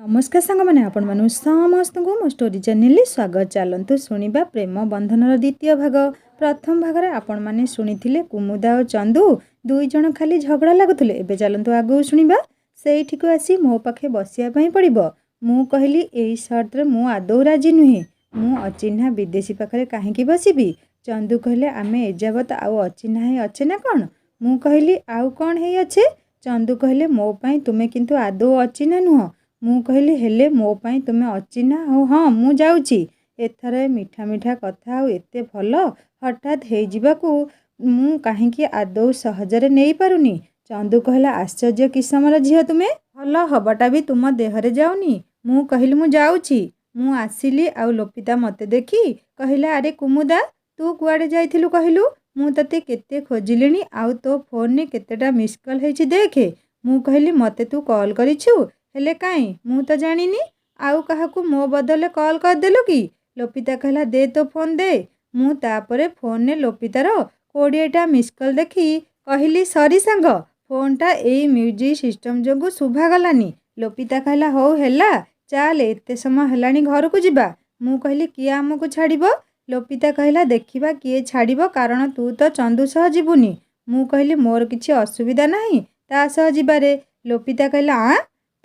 नमस्कार सांग मैंने आपण मानु समस्त को मो स्टोरी चैनल स्वागत। चलतु शुणा प्रेम बंधनर द्वितीय भाग। प्रथम भाग आपण मैंने शुणी कुमुदा और चंदू दुई जन खाली झगड़ा लगुले। एबे चलतु आगू शुणा। से आसी मो पाखे बसियापाई पड़ो। मु कहली एई सर्त रे मु आदौ राजी नुहे। मु अचिन्हा विदेशी पाखे कहीं बसबी। चंदू कहले आमे एजावत आउ अचिन्हा ही अच्छे ना कौन। मु कहली आउ कौन है अच्छे। चंदू कहले मो पाई तुमे किंतु आदौ अचिन्हा नुह। मु कहली हेले मो पाई तुमे अचिन्हा हो। हाँ मु जाउची। एथर मीठा मीठा कथा आउ एते भल हठात हो जिबाकू मु काहींकी आदौ सहजरे नहीं पारुनी। चंदू कहला आश्चर्य किसमर झियो तुमे भल हबाटा भी तुम देहरे जाउनी। मु कहली मु जाउची। मु आसिली आउ लोपिता मते देखी कहला अरे कुमुदा तू कुआडे जाइथिलु कहलु। मु तते केते खोजिलिनी आउ तो फोन ने केतेटा मिस कॉल हेछि देखे। मु कहली मते तू कॉल करिछु हेले काई मु तो जानिनी। आउ काहाकू मो बदले कॉल कर देलु कि। लोपिता कहला दे तो फोन दे। मु तापरे फोन ने लोपितार 20टा मिस कॉल देखी कहली सॉरी सांग फोनटा एई म्यूजिक सिस्टम जोगु शुभा गलानी। लोपिता कहला हो हेला चाल एते समय हेलानी घर को जिबा। मु कहली किए आमको छाड़िबो। लोपिता कहला देखिबा किए छाड़िबो कारण तू तो चंदू सह जिबुनी। मु कहली मोर किछि असुविधा नाही ता सह जिबारे। लोपिता कहला आ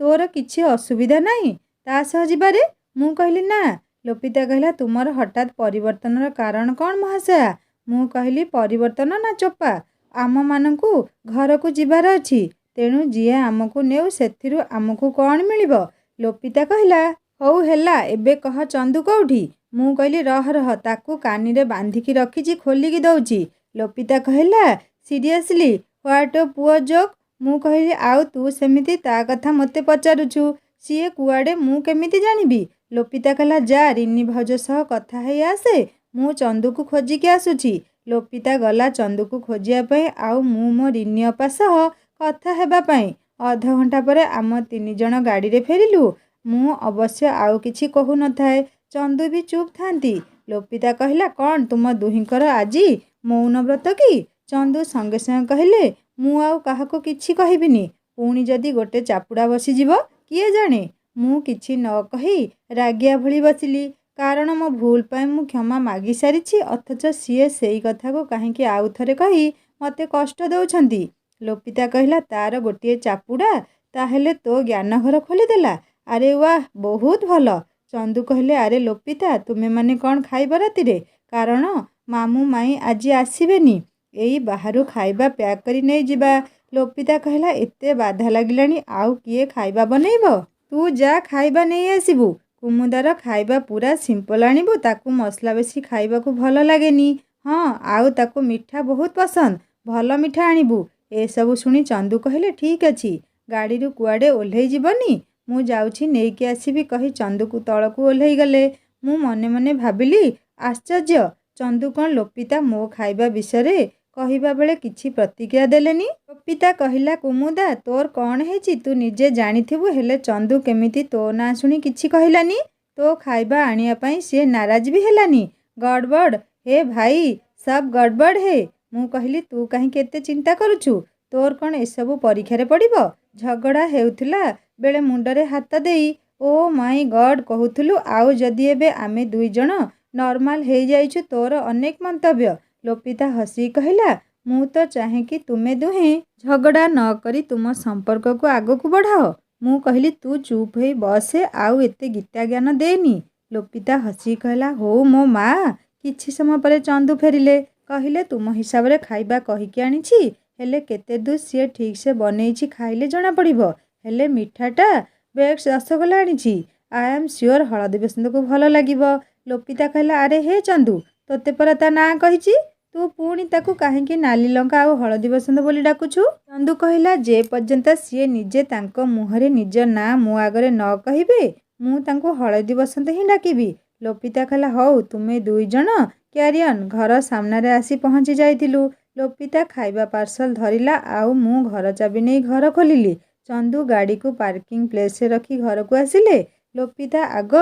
तोर किछि असुविधा नाही ता सह जिबारे। मु कहली ना। लोपिता कहला तुमर हठात परिवर्तनर कारण कौन महाशया। मु कहली परिवर्तन ना चोपा आम मानकू घर को जिबार अछि तेणु जिए आमको नेउ सेथिरु आमको कौन मिलिबो। लोपिता कहला हौ हेला एबे कह चंदू कौठी। मु कहली रह रह ताकू कानी रे बांधिकी रखिछि खोलिकी दउछि। लोपिता कहला सीरियसली व्हाट पुअ जोक। मु कहली आउ तू सेमिति ता कथा मते पचारुछु सीए कुआडे मु केमिति जानिबी। लोपिता कहला जा रिनी भौज सह कथा हेई आसे मु चंदू को खोजिकी आसुछि। लोपिता गला चंदू को खोजिया पई आउ मु मो रिनी अपा सह कथा हेबा पई। आधा घंटा परे आम 3 जण गाड़ी रे फेरिलु। मु अवश्य आउ किछि कहु न थाए चंदू भी चुप थांती। लोपिता कहला कौन तुम दुहिंकर आजी मौन व्रत कि। चंदू संगे संगे कहले मु आउ काहाको किछि कहिबिनी पुणी जदि गोटे चापुड़ा बसी जीव किए जाने। मु किछि न कही रागिया भली बसिली कारण मो भूल पाए मु क्षमा मागी सारिछि अथच सीए सेई कथा को काहींकी आउ थरे कही मते कष्ट दउछंती। लोपिता कहला तार गोटे चापुड़ा ताहेले तो ज्ञान घर खोलीदेला। अरे वाह बहुत भल। चंदू कहले अरे लोपिता तुमे माने कौन खाइब रातिरे कारण मामू माई आज आसीबेनी एई बाहरु खाइबा पैक करी नहीं जिबा। लोपिता कहला एते बाधा लागिलानी आउ किए खाइबा बनैबो तू जा खाइबा नहीं आसीबू। कुमुदार खाइबा पूरा सिंपल आनिबू ताकू मसला बेसी खाइबा को भल लागेनी। हाँ आउ ताकू मिठा बहुत पसंद भल मिठा आनिबू। ए सब सुनी चंदू कहले ठीक अछि गाड़ी रु कुआडे ओल्हेई जिबनी मु जाउछि नेकी आसीबी कही चंदू को तळकू ओल्हेई गले। मु मने मने भाबिली आश्चर्य चंदू कौन लोपिता मो खाइबा विषय कहिबा बेले किछि प्रतिक्रिया देलेनी। लोपिता कहला कुमुदा तोर कौन हेछि तू निजे जानिथिबु हेले चंदू केमिति तो ना सुनी किछि कहिलानी तो खाइबा आनिया पई से नाराज भी हेलानी। गड़बड़ हे भाई सब गड़बड़ हे। मु कहली तू कहीं केते चिंता करूछु तोर कौन एसबु परीक्षा रे पड़िबो। झगड़ा हेउथिला बेले मुंडरे हाथ देई ओ माय गॉड कहूथुलु आउ जदि एबे आमे 2 जण नॉर्मल हे जाइछु तोर अनेक मंतव्य। लोपिता हसी कहला मु तो चाहे कि तुमे दुहे झगड़ा न करी तुम संपर्क को आगो को बढ़ाओ। मु कहली तू चुप हे बसे आउ एते गीता ज्ञान देनी। लोपिता हसी कहला हो मो माँ। किछि समय परे चंदू फेरिले कहले तुम हिसाब रे खाइबा कहिकी आनिछि हेले केते दू सी ठीक से बनैछि खाइले जना पड़िबो हेले मिठाटा बेक्स रसगोला आनिछि I am sure Haladi Basanta को भल लागिबो। लोपिता कहला अरे हे चंदू तोते परा ता ना कहिछि तू पुणी ताकू काहेंकी नाली लंका आउ हळदी बसंत बोली डाकुछु। चंदू कहला जे पर्यंत सीए निजे तांको मुहरे निज ना मो आगरे न कहिबे मु तांको हळदी बसंत ही डाकिबी। लोपिता कहला हौ तुमे 2 जण क्यारियन घर सामने रे आसी पहुंची जाइतिलु। लोपिता खाइबा पार्सल धरिला आउ मु घर चाबी नहीं घर खोलिली। चंदू गाड़ी को पार्किंग प्लेस रे रखी घर को आसिले। लोपिता आग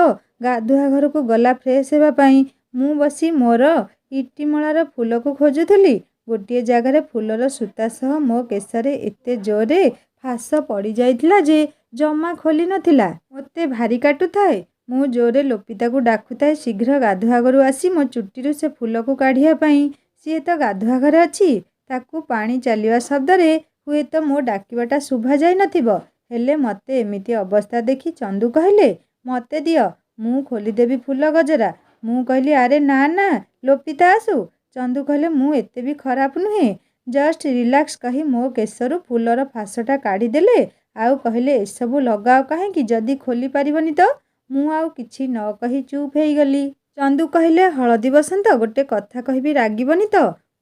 गाधुआ घर को गला फ्रेश हेबा पई मु बसी मोर इटिमଳାର फूल को खोजुथली। गोटे जगार फूलर सूता सह मो केसरे एते जोरे फास पड़ जाइतिला जे ଜମା ଖୋଲି ନଥିଲା। ମୋତେ ଭାରି କାଟୁଥାଏ। ମୁଁ ଜୋରରେ ଲୋପିତାକୁ ଡାକୁଥାଏ ଶୀଘ୍ର ଗାଧୁଆ ଘରୁ ଆସି ମୋ ଚୁଟିରୁ ସେ ଫୁଲକୁ କାଢ଼ିବା ପାଇଁ। ସିଏ ତ ଗାଧୁଆ ଘରେ ଅଛି। ତାକୁ ପାଣି ଚାଲିବା ଶବ୍ଦରେ ହୁଏତ ମୋ ଡାକିବାଟା ଶୁଭା ଯାଇନଥିବ। ହେଲେ ମୋତେ ଏମିତି ଅବସ୍ଥା ଦେଖି ଚନ୍ଦୁ କହିଲେ, ମୋତେ ଦିଅ, ମୁଁ ଖୋଲିଦେବି ଫୁଲ ଗଜରା। ମୁଁ କହିଲି, ଆରେ ନା ନା, ଲୋପିତା ଆସୁ। ଚନ୍ଦୁ କହିଲେ, ମୁଁ ଏତେ ବି ଖରାପ ନୁହେଁ। ଜଷ୍ଟ ରିଲାକ୍ସ କହି ମୋ କେଶରୁ ଫୁଲର ଫାଶଟା କାଢ଼ିଦେଲେ। ଆଉ କହିଲେ, ଏସବୁ ଲଗାଅ କାହିଁକି ଯଦି ଖୋଲି ପାରିବନି ତ? ମୁଁ ଆଉ କିଛି ନ କହି ଚୁପ୍ ହେଇଗଲି। ଚନ୍ଦୁ କହିଲେ, ହଳଦୀ ବସନ୍ତ, ଗୋଟେ କଥା କହିବି, ରାଗିବନି ତ?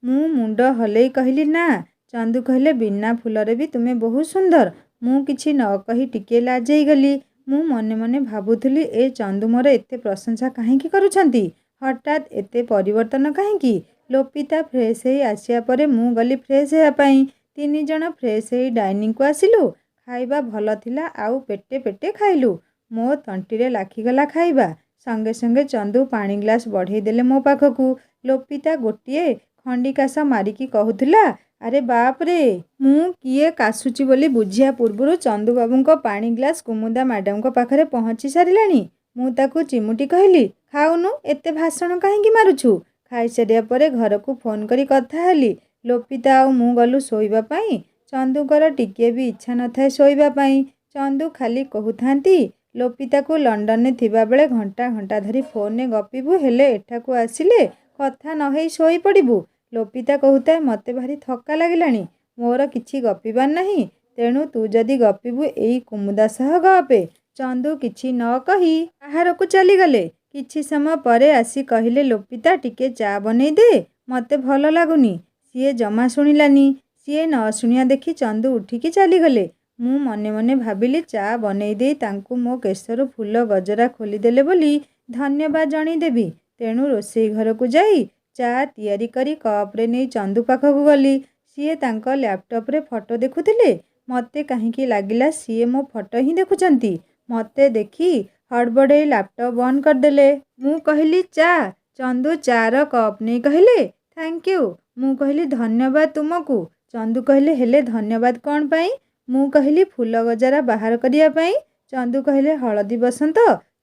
ମୁଁ ମୁଣ୍ଡ ହଲେଇ କହିଲି, ନା। ଚନ୍ଦୁ କହିଲେ, ବିନା ଫୁଲରେ ବି ତୁମେ ବହୁତ ସୁନ୍ଦର। ମୁଁ କିଛି ନ କହି ଟିକିଏ ଲାଜେଇ ଗଲି। ମୁଁ ମନେ ମନେ ଭାବୁଥିଲି, ଏ ଚନ୍ଦୁ ମୋର ଏତେ ପ୍ରଶଂସା କାହିଁକି କରୁଛନ୍ତି? ହଠାତ୍ ଏତେ ପରିବର୍ତ୍ତନ କାହିଁକି? ଲୋପିତା ଫ୍ରେଶ୍ ହେଇ ଆସିବା ପରେ ମୁଁ ଗଲି ଫ୍ରେଶ୍ ହେବା ପାଇଁ। 3 ଜଣ ଫ୍ରେଶ୍ ହେଇ ଡାଇନିଂକୁ ଆସିଲୁ। ଖାଇବା ଭଲ ଥିଲା, ଆଉ ପେଟେ ପେଟେ ଖାଇଲୁ। ମୋ ତଣ୍ଟିରେ ଲାଖିଗଲା ଖାଇବା। ସଙ୍ଗେ ସଙ୍ଗେ ଚନ୍ଦୁ ପାଣି ଗ୍ଲାସ୍ ବଢ଼େଇ ଦେଲେ ମୋ ପାଖକୁ। ଲୋପିତା ଗୋଟିଏ ଖଣ୍ଡିକାଶ ମାରିକି କହୁଥିଲା, ଆରେ ବାପରେ। ମୁଁ କିଏ କାଶୁଛି ବୋଲି ବୁଝିବା ପୂର୍ବରୁ ଚନ୍ଦୁବାବୁଙ୍କ ପାଣି ଗ୍ଲାସ୍ କୁମୁଦା ମ୍ୟାଡାମଙ୍କ ପାଖରେ ପହଞ୍ଚି ସାରିଲାଣି। ମୁଁ ତାକୁ ଚିମୁଟି କହିଲି, ଖାଉନୁ, ଏତେ ଭାଷଣ କାହିଁକି ମାରୁଛୁ? ଖାଇସାରିବା ପରେ ଘରକୁ ଫୋନ୍ କରି କଥା ହେଲି। ଲୋପିତା ଆଉ ମୁଁ ଗଲୁ ଶୋଇବା ପାଇଁ। ଚନ୍ଦୁଙ୍କର ଟିକିଏ ବି ଇଚ୍ଛା ନଥାଏ ଶୋଇବା ପାଇଁ। ଚନ୍ଦୁ ଖାଲି କହୁଥାନ୍ତି, ଲୋପିତାକୁ ଲଣ୍ଡନରେ ଥିବାବେଳେ ଘଣ୍ଟା ଘଣ୍ଟା ଧରି ଫୋନରେ ଗପିବୁ, ହେଲେ ଏଠାକୁ ଆସିଲେ କଥା ନ ହେଇ ଶୋଇପଡ଼ିବୁ। ଲୋପିତା କହୁଥାଏ, ମୋତେ ଭାରି ଥକା ଲାଗିଲାଣି, ମୋର କିଛି ଗପିବାର ନାହିଁ, ତେଣୁ ତୁ ଯଦି ଗପିବୁ ଏଇ କୁମୁଦା ସହ ଗପେ। ଚନ୍ଦୁ କିଛି ନ କହି ବାହାରକୁ ଚାଲିଗଲେ। କିଛି ସମୟ ପରେ ଆସି କହିଲେ, ଲୋପିତା, ଟିକେ ଚା ବନେଇ ଦେ, ମୋତେ ଭଲ ଲାଗୁନି। ସିଏ ଜମା ଶୁଣିଲାନି। ସିଏ ନ ଶୁଣିବା ଦେଖି ଚନ୍ଦୁ ଉଠିକି ଚାଲିଗଲେ। ମୁଁ ମନେ ମନେ ଭାବିଲି, ଚା ବନେଇ ଦେଇ ତାଙ୍କୁ ମୋ କେଶରୁ ଫୁଲ ଗଜରା ଖୋଲିଦେଲେ ବୋଲି ଧନ୍ୟବାଦ ଜଣେଇଦେବି। ତେଣୁ ରୋଷେଇ ଘରକୁ ଯାଇ ଚା ତିଆରି କରି କପ୍ରେ ନେଇ ଚନ୍ଦୁ ପାଖକୁ ଗଲି। ସିଏ ତାଙ୍କ ଲ୍ୟାପଟପ୍ରେ ଫଟୋ ଦେଖୁଥିଲେ। ମୋତେ କାହିଁକି ଲାଗିଲା ସିଏ ମୋ ଫଟୋ ହିଁ ଦେଖୁଛନ୍ତି। ମୋତେ ଦେଖି ହଡ଼ବଡ଼େଇ ଲ୍ୟାପଟପ୍ ବନ୍ଦ କରିଦେଲେ। ମୁଁ କହିଲି, ଚା। ଚନ୍ଦୁ ଚା'ର କପ୍ ନେଇ କହିଲେ, ଥ୍ୟାଙ୍କ ୟୁ। ମୁଁ କହିଲି, ଧନ୍ୟବାଦ ତୁମକୁ। ଚନ୍ଦୁ କହିଲେ, ହେଲେ ଧନ୍ୟବାଦ କ'ଣ ପାଇଁ? ମୁଁ କହିଲି, ଫୁଲ ଗଜରା ବାହାର କରିବା ପାଇଁ। ଚନ୍ଦୁ କହିଲେ, ହଳଦୀ ବସନ୍ତ,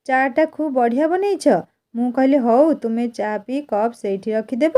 ଚା'ଟା ଖୁବ୍ ବଢ଼ିଆ ବନେଇଛ। ମୁଁ କହିଲି, ହଉ, ତୁମେ ଚା ପିଇ କପ୍ ସେଇଠି ରଖିଦେବ,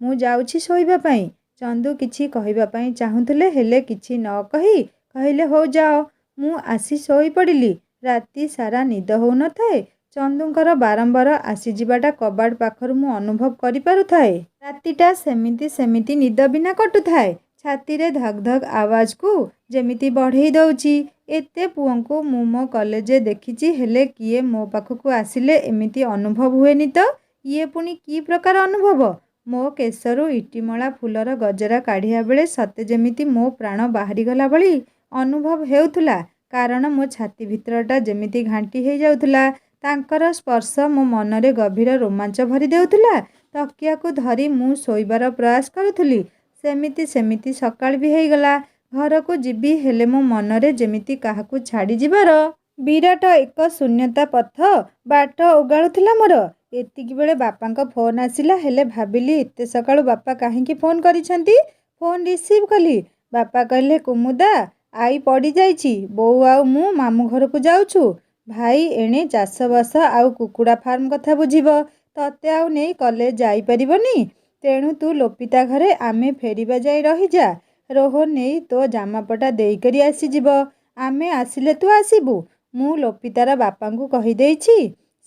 ମୁଁ ଯାଉଛି ଶୋଇବା ପାଇଁ। ଚନ୍ଦୁ କିଛି କହିବା ପାଇଁ ଚାହୁଁଥିଲେ, ହେଲେ କିଛି ନ କହି କହିଲେ, ହଉ ଯାଅ। ମୁଁ ଆସି ଶୋଇପଡ଼ିଲି। ରାତି ସାରା ନିଦ ହେଉନଥାଏ। ଚନ୍ଦୁଙ୍କର ବାରମ୍ବାର ଆସିଯିବାଟା କବାଟ ପାଖରୁ ମୁଁ ଅନୁଭବ କରିପାରୁଥାଏ। ରାତିଟା ସେମିତି ସେମିତି ନିଦ ବିନା କଟୁଥାଏ। ଛାତିରେ ଧକ୍ ଧକ୍ ଆୱାଜକୁ ଯେମିତି ବଢ଼େଇ ଦେଉଛି। ଏତେ ପୁଅଙ୍କୁ ମୁଁ ମୋ କଲେଜରେ ଦେଖିଛି, ହେଲେ କିଏ ମୋ ପାଖକୁ ଆସିଲେ ଏମିତି ଅନୁଭବ ହୁଏନି ତ? ଇଏ ପୁଣି କି ପ୍ରକାର ଅନୁଭବ? ମୋ କେଶରୁ ଇଟିମଳା ଫୁଲର ଗଜରା କାଢ଼ିବା ବେଳେ ସତେ ଯେମିତି ମୋ ପ୍ରାଣ ବାହାରିଗଲା ଭଳି ଅନୁଭବ ହେଉଥିଲା। କାରଣ ମୋ ଛାତି ଭିତରଟା ଯେମିତି ଘାଣ୍ଟି ହେଇଯାଉଥିଲା। ତାଙ୍କର ସ୍ପର୍ଶ ମୋ ମନରେ ଗଭୀର ରୋମାଞ୍ଚ ଭରି ଦେଉଥିଲା। ତକିଆକୁ ଧରି ମୁଁ ଶୋଇବାର ପ୍ରୟାସ କରୁଥିଲି। ସେମିତି ସେମିତି ସକାଳ ବି ହେଇଗଲା। ଘରକୁ ଯିବି, ହେଲେ ମୋ ମନରେ ଯେମିତି କାହାକୁ ଛାଡ଼ିଯିବାର ବିରାଟ ଏକ ଶୂନ୍ୟତା ପଥ ବାଟ ଓଗାଳୁଥିଲା ମୋର। ଏତିକିବେଳେ ବାପାଙ୍କ ଫୋନ୍ ଆସିଲା। ହେଲେ ଭାବିଲି, ଏତେ ସକାଳୁ ବାପା କାହିଁକି ଫୋନ୍ କରିଛନ୍ତି? ଫୋନ୍ ରିସିଭ୍ କଲି। ବାପା କହିଲେ, କୁମୁଦା, ଆଈ ପଡ଼ିଯାଇଛି। ବୋଉ ଆଉ ମୁଁ ମାମୁଁ ଘରକୁ ଯାଉଛୁ। ଭାଇ ଏଣେ ଚାଷବାସ ଆଉ କୁକୁଡ଼ା ଫାର୍ମ କଥା ବୁଝିବ। ତତେ ଆଉ ନେଇ କଲେଜ ଯାଇପାରିବନି। ତେଣୁ ତୁ ଲୋପିତା ଘରେ ଆମେ ଫେରିବା ଯାଇ ରହିଯା। ରୋହନ ନେଇ ତୋ ଜାମାପଟା ଦେଇକରି ଆସିଯିବ। ଆମେ ଆସିଲେ ତୁ ଆସିବୁ। ମୁଁ ଲୋପିତାର ବାପାଙ୍କୁ କହିଦେଇଛି।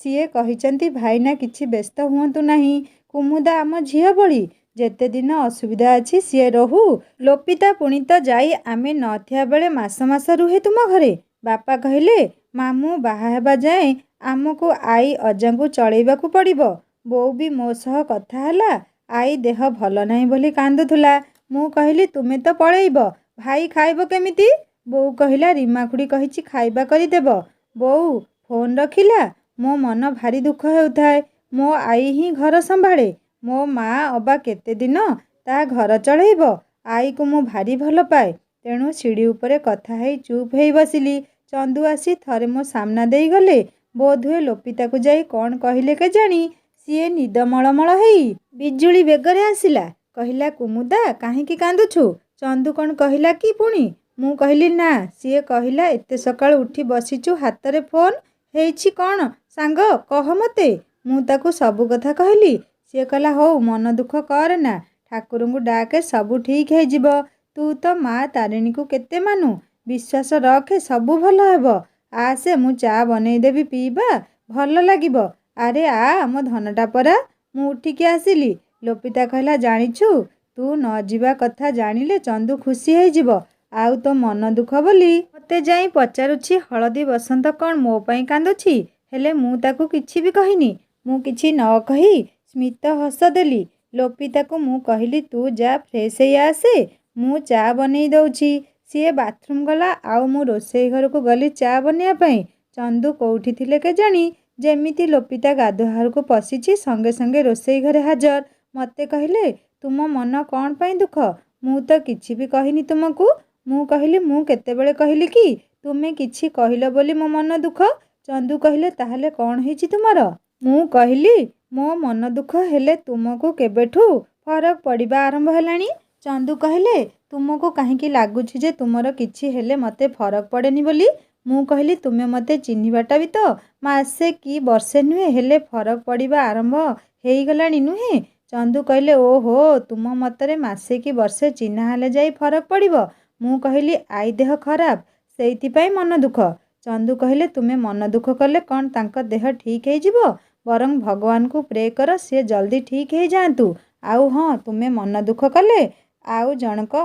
ସିଏ କହିଛନ୍ତି, ଭାଇନା କିଛି ବ୍ୟସ୍ତ ହୁଅନ୍ତୁ ନାହିଁ। କୁମୁଦା ଆମ ଝିଅ ଭଳି। ଯେତେ ଦିନ ଅସୁବିଧା ଅଛି ସିଏ ରହୁ। ଲୋପିତା ପୁଣି ତ ଯାଇ ଆମେ ନଥିବା ବେଳେ ମାସ ମାସ ରୁହେ ତୁମ ଘରେ। ବାପା କହିଲେ, ମାମୁଁ ବାହା ହେବା ଯାଏଁ ଆମକୁ ଆଈ ଅଜାଙ୍କୁ ଚଳେଇବାକୁ ପଡ଼ିବ। ବୋଉ ବି ମୋ ସହ କଥା ହେଲା। ଆଈ ଦେହ ଭଲ ନାହିଁ ବୋଲି କାନ୍ଦୁଥିଲା। ମୁଁ କହିଲି, ତୁମେ ତ ପଳେଇବ, ଭାଇ ଖାଇବ କେମିତି? ବୋଉ କହିଲା, ରୀମା ଖୁଡ଼ୀ କହିଛି ଖାଇବା କରିଦେବ। ବୋଉ ଫୋନ୍ ରଖିଲା। ମୋ ମନ ଭାରି ଦୁଃଖ ହେଉଥାଏ। ମୋ ଆଈ ହିଁ ଘର ସମ୍ଭାଳେ। ମୋ ମା ଅବା କେତେ ଦିନ ତା ଘର ଚଳେଇବ। ଆଈକୁ ମୁଁ ଭାରି ଭଲ ପାଏ। ତେଣୁ ସିଡ଼ି ଉପରେ କଥା ହେଇ ଚୁପ୍ ହେଇ ବସିଲି। ଚନ୍ଦୁ ଆସି ଥରେ ମୋ ସାମ୍ନା ଦେଇ ଗଲେ। ବୋଧହୁଏ ଲୋପିତାକୁ ଯାଇ କ'ଣ କହିଲେ କେଜାଣି, ସିଏ ନିଦ ମଳମଳ ହେଇ ବିଜୁଳି ବେଗରେ ଆସିଲା। କହିଲା, କୁମୁଦା, କାହିଁକି କାନ୍ଦୁଛୁ? ଚନ୍ଦୁ କ'ଣ କହିଲା କି ପୁଣି? ମୁଁ କହିଲି ନା। ସିଏ କହିଲା ଏତେ ସକାଳୁ ଉଠି ବସିଛୁ ହାତରେ ଫୋନ୍, ହେଇଛି କ'ଣ ସାଙ୍ଗ କହ ମୋତେ। ମୁଁ ତାକୁ ସବୁ କଥା କହିଲି। ସିଏ କହିଲା ହଉ ମନ ଦୁଃଖ କରନା, ଠାକୁରଙ୍କୁ ଡାକେ ସବୁ ଠିକ୍ ହେଇଯିବ। ତୁ ତ ମା ତାରିଣୀକୁ କେତେ ମାନୁ, ବିଶ୍ୱାସ ରଖେ ସବୁ ଭଲ ହେବ। ଆସେ ମୁଁ ଚା ବନେଇଦେବି ପିଇବା, ଭଲ ଲାଗିବ। ଆରେ ମୋ ଧନଟା ପରା। ମୁଁ ଉଠିକି ଆସିଲି। ଲୋପିତା କହିଲା ଜାଣିଛୁ ତୁ ନ ଯିବା କଥା ଜାଣିଲେ ଚନ୍ଦୁ ଖୁସି ହେଇଯିବ, ଆଉ ତୋ ମନ ଦୁଃଖ ବୋଲି ମୋତେ ଯାଇ ପଚାରୁଛି ହଳଦୀ ବସନ୍ତ କ'ଣ ମୋ ପାଇଁ କାନ୍ଦୁଛି। ହେଲେ ମୁଁ ତାକୁ କିଛି ବି କହିନି। ମୁଁ କିଛି ନ କହି ସ୍ମିତ ହସ ଦେଲି। ଲୋପିତାକୁ ମୁଁ କହିଲି ତୁ ଯା ଫ୍ରେଶ୍ ହେଇ ଆସେ, ମୁଁ ଚା ବନେଇ ଦେଉଛି। ସିଏ ବାଥରୁମ୍ ଗଲା ଆଉ ମୁଁ ରୋଷେଇ ଘରକୁ ଗଲି ଚା ବନେଇବା ପାଇଁ। ଚନ୍ଦୁ କୋଉଠି ଥିଲେ କେଜାଣି, ଯେମିତି ଲୋପିତା ଗାଧୁଆ ଘରକୁ ପଶିଛି ସଙ୍ଗେ ସଙ୍ଗେ ରୋଷେଇ ଘରେ ହାଜର। ମୋତେ କହିଲେ ତୁମ ମନ କ'ଣ ପାଇଁ ଦୁଃଖ? ମୁଁ ତ କିଛି ବି କହିନି ତୁମକୁ। ମୁଁ କହିଲି ମୁଁ କେତେବେଳେ କହିଲି କି ତୁମେ କିଛି କହିଲ ବୋଲି ମୋ ମନ ଦୁଃଖ? ଚନ୍ଦୁ କହିଲେ ତାହେଲେ କ'ଣ ହେଇଛି ତୁମର? ମୁଁ କହିଲି ମୋ ମନ ଦୁଃଖ ହେଲେ ତୁମକୁ କେବେଠୁ ଫରକ ପଡ଼ିବା ଆରମ୍ଭ ହେଲାଣି। ଚନ୍ଦୁ କହିଲେ ତୁମକୁ କାହିଁକି ଲାଗୁଛି ଯେ ତୁମର କିଛି ହେଲେ ମୋତେ ଫରକ ପଡ଼େନି ବୋଲି। ମୁଁ କହିଲି ତୁମେ ମୋତେ ଚିହ୍ନିବାଟା ବି ତ ମାସେ କି ବର୍ଷେ ନୁହେଁ, ହେଲେ ଫରକ ପଡ଼ିବା ଆରମ୍ଭ ହେଇଗଲାଣି ନୁହେଁ। ଚନ୍ଦୁ କହିଲେ ଓହୋ, ତୁମ ମତରେ ମାସେ କି ବର୍ଷେ ଚିହ୍ନା ହେଲେ ଯାଇ ଫରକ ପଡ଼ିବ। ମୁଁ କହିଲି ଆଇ ଦେହ ଖରାପ, ସେଇଥିପାଇଁ ମନ ଦୁଃଖ। ଚନ୍ଦୁ କହିଲେ ତୁମେ ମନ ଦୁଃଖ କଲେ କ'ଣ ତାଙ୍କ ଦେହ ଠିକ୍ ହେଇଯିବ? ବରଂ ଭଗବାନଙ୍କୁ ପ୍ରେ କର ସିଏ ଜଲ୍ଦି ଠିକ୍ ହେଇଯାଆନ୍ତୁ। ଆଉ ହଁ, ତୁମେ ମନ ଦୁଃଖ କଲେ ଆଉ ଜଣଙ୍କ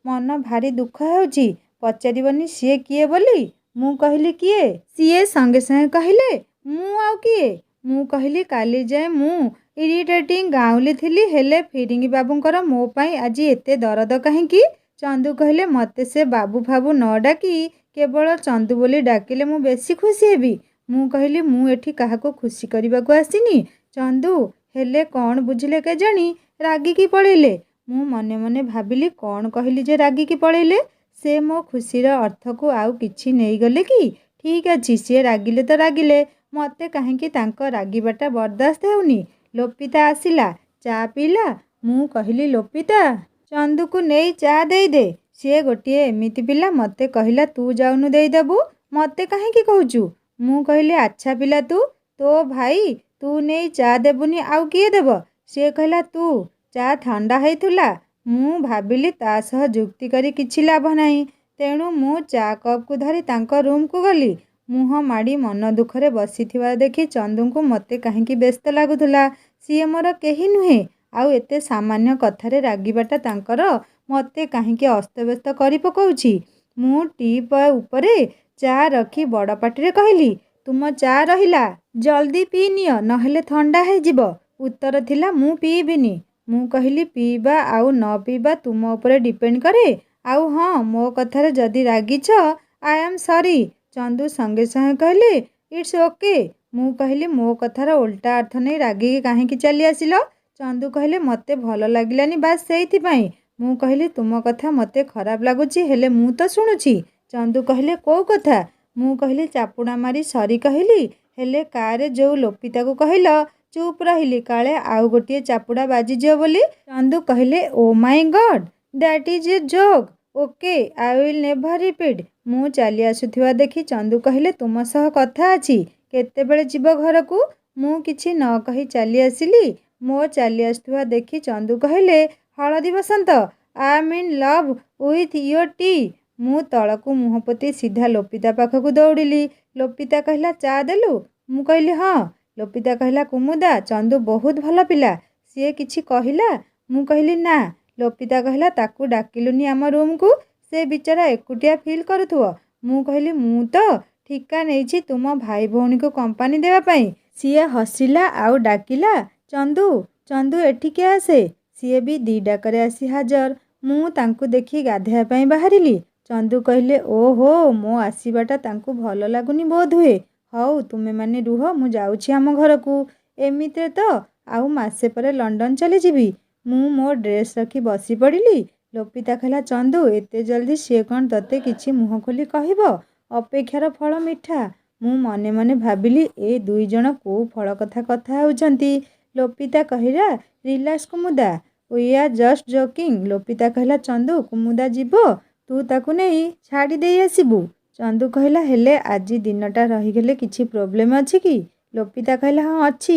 ମନ ଭାରି ଦୁଃଖ ହେଉଛି, ପଚାରିବନି ସିଏ କିଏ ବୋଲି। ମୁଁ କହିଲି କିଏ? ସିଏ ସଙ୍ଗେ ସଙ୍ଗେ କହିଲେ ମୁଁ ଆଉ କିଏ। ମୁଁ କହିଲି କାଲି ଯାଏ ମୁଁ ଇରିଟେଟିଂ ଗାଉଁଲି ଥିଲି, ହେଲେ ଫିରିଙ୍ଗି ବାବୁଙ୍କର ମୋ ପାଇଁ ଆଜି ଏତେ ଦରଦ କାହିଁକି? ଚନ୍ଦୁ କହିଲେ ମୋତେ ସେ ବାବୁ ଫାବୁ ନ ଡାକି କେବଳ ଚନ୍ଦୁ ବୋଲି ଡାକିଲେ ମୁଁ ବେଶୀ ଖୁସି ହେବି। ମୁଁ କହିଲି ମୁଁ ଏଠି କାହାକୁ ଖୁସି କରିବାକୁ ଆସିନି। ଚନ୍ଦୁ ହେଲେ କ'ଣ ବୁଝିଲେ କେଜାଣି ରାଗିକି ପଳେଇଲେ। ମୁଁ ମନେ ମନେ ଭାବିଲି କ'ଣ କହିଲି ଯେ ରାଗିକି ପଳେଇଲେ। ସେ ମୋ ଖୁସିର ଅର୍ଥକୁ ଆଉ କିଛି ନେଇଗଲେ କି? ଠିକ୍ ଅଛି, ସିଏ ରାଗିଲେ ତ ରାଗିଲେ, ମୋତେ କାହିଁକି ତାଙ୍କ ରାଗିବାଟା ବରଦାସ୍ତ ହେଉନି। ଲୋପିତା ଆସିଲା, ଚା ପିଇଲା। ମୁଁ କହିଲି ଲୋପିତା, ଚନ୍ଦୁକୁ ନେଇ ଚା ଦେଇଦେ। ସିଏ ଗୋଟିଏ ଏମିତି ପିଲା, ମୋତେ କହିଲା ତୁ ଯାଉନୁ ଦେଇଦେବୁ। ମୋତେ କାହିଁକି କହୁଛୁ? ମୁଁ କହିଲି ଆଚ୍ଛା ପିଲା ତୁ, ତୋ ଭାଇ, ତୁ ନେଇ ଚା ଦେବୁନି ଆଉ କିଏ ଦେବ? ସିଏ କହିଲା ତୁ। ଚା ଥଣ୍ଡା ହେଇଥିଲା। ମୁଁ ଭାବିଲି ତା ସହ ଯୁକ୍ତି କରି କିଛି ଲାଭ ନାହିଁ, ତେଣୁ ମୁଁ ଚା କପ୍କୁ ଧରି ତାଙ୍କ ରୁମ୍କୁ ଗଲି। ମୁହଁ ମାଡ଼ି ମନ ଦୁଃଖରେ ବସିଥିବା ଦେଖି ଚନ୍ଦୁଙ୍କୁ ମୋତେ କାହିଁକି ବ୍ୟସ୍ତ ଲାଗୁଥିଲା। ସିଏ ମୋର କେହି ନୁହେଁ, ଆଉ ଏତେ ସାମାନ୍ୟ କଥାରେ ରାଗିବାଟା ତାଙ୍କର ମୋତେ କାହିଁକି ଅସ୍ତବ୍ୟସ୍ତ କରି ପକାଉଛି। ମୁଁ ଟିପୟ ଉପରେ ଚା ରଖି ବଡ଼ ପାଟିରେ କହିଲି ତୁମ ଚା ରହିଲା, ଜଲ୍ଦି ପିଇନିଅ ନହେଲେ ଥଣ୍ଡା ହେଇଯିବ। ଉତ୍ତର ଥିଲା ମୁଁ ପିଇବିନି। ମୁଁ କହିଲି ପିଇବା ଆଉ ନ ପିଇବା ତୁମ ଉପରେ ଡିପେଣ୍ଡ କରେ। ଆଉ ହଁ, ମୋ କଥାରେ ଯଦି ରାଗିଛ ଆଇ ଆମ୍ ସରି। ଚନ୍ଦୁ ସଙ୍ଗେ ସଙ୍ଗେ କହିଲେ ଇଟ୍ସ ଓକେ। ମୁଁ କହିଲି ମୋ କଥାର ଓଲଟା ଅର୍ଥ ନେଇ ରାଗିକି କାହିଁକି ଚାଲି ଆସିଲ? ଚନ୍ଦୁ କହିଲେ ମୋତେ ଭଲ ଲାଗିଲାନି ବାସ୍ ସେଇଥିପାଇଁ। ମୁଁ କହିଲି ତୁମ କଥା ମୋତେ ଖରାପ ଲାଗୁଛି, ହେଲେ ମୁଁ ତ ଶୁଣୁଛି। ଚନ୍ଦୁ କହିଲେ କୋଉ କଥା? ମୁଁ କହିଲି ଚାପୁଡ଼ା ମାରି ସରି କହିଲି, ହେଲେ କାରେ ଯୋଉ ଲୋପିତାକୁ କହିଲ ଚୁପ୍ ରହିଲି କାଳେ ଆଉ ଗୋଟିଏ ଚାପୁଡ଼ା ବାଜିଯିବ ବୋଲି। ଚନ୍ଦୁ କହିଲେ oh my god, that is a joke. Okay, I will never repeat. ମୁଁ ଚାଲି ଆସୁଥିବା ଦେଖି ଚନ୍ଦୁ କହିଲେ ତୁମ ସହ କଥା ଅଛି, କେତେବେଳେ ଯିବ ଘରକୁ? ମୁଁ କିଛି ନ କହି ଚାଲି ଆସିଲି। ମୋ ଚାଲି ଆସୁଥିବା ଦେଖି ଚନ୍ଦୁ କହିଲେ Haladi Basanta, I am in love with your tea. ମୁଁ ତଳକୁ ମୁହଁ ପୋତି ସିଧା ଲୋପିତା ପାଖକୁ ଦୌଡ଼ିଲି। ଲୋପିତା କହିଲା ଚା ଦେଲୁ? ମୁଁ କହିଲି ହଁ। ଲୋପିତା କହିଲା କୁମୁଦା, ଚନ୍ଦୁ ବହୁତ ଭଲ ପିଲା, ସିଏ କିଛି କହିଲା? ମୁଁ କହିଲି ନା। ଲୋପିତା କହିଲା ତାକୁ ଡାକିଲୁନି ଆମ ରୁମ୍କୁ, ସେ ବିଚରା ଏକୁଟିଆ ଫିଲ୍ କରୁଥିବ। ମୁଁ କହିଲି ମୁଁ ତ ଠିକା ନେଇଛି ତୁମ ଭାଇ ଭଉଣୀକୁ କମ୍ପାନୀ ଦେବା ପାଇଁ। ସିଏ ହସିଲା ଆଉ ଡାକିଲା ଚନ୍ଦୁ, ଚନ୍ଦୁ ଏଠିକି ଆସେ। ସିଏ ବି ଦି ଡାକରେ ଆସି ହାଜର। ମୁଁ ତାଙ୍କୁ ଦେଖି ଗାଧୋଇବା ପାଇଁ ବାହାରିଲି। ଚନ୍ଦୁ କହିଲେ ଓହୋ, ମୋ ଆସିବାଟା ତାଙ୍କୁ ଭଲ ଲାଗୁନି ବୋଧହୁଏ। ହଉ ତୁମେମାନେ ରୁହ, ମୁଁ ଯାଉଛି ଆମ ଘରକୁ। ଏମିତିରେ ତ ଆଉ ମାସେ ପରେ ଲଣ୍ଡନ ଚାଲିଯିବି। ମୁଁ ମୋ ଡ୍ରେସ୍ ରଖି ବସି ପଡ଼ିଲି। ଲୋପିତା କହିଲା ଚନ୍ଦୁ ଏତେ ଜଲ୍ଦି ସିଏ କ'ଣ ତୋତେ କିଛି ମୁହଁ ଖୋଲି କହିବ? ଅପେକ୍ଷାର ଫଳ ମିଠା। ମୁଁ ମନେ ମନେ ଭାବିଲି ଏ ଦୁଇ ଜଣ କୋଉ ଫଳ କଥା ହେଉଛନ୍ତି। ଲୋପିତା କହିଲା relax Kumuda, we are just joking. Lopita କହିଲା ଚନ୍ଦୁ କୁମୁଦା ଯିବ, ତୁ ତାକୁ ନେଇ ଛାଡ଼ି ଦେଇ ଆସିବୁ। ଚନ୍ଦୁ କହିଲା ହେଲେ ଆଜି ଦିନଟା ରହିଗଲେ କିଛି ପ୍ରୋବ୍ଲେମ୍ ଅଛି କି? ଲୋପିତା କହିଲା ହଁ ଅଛି।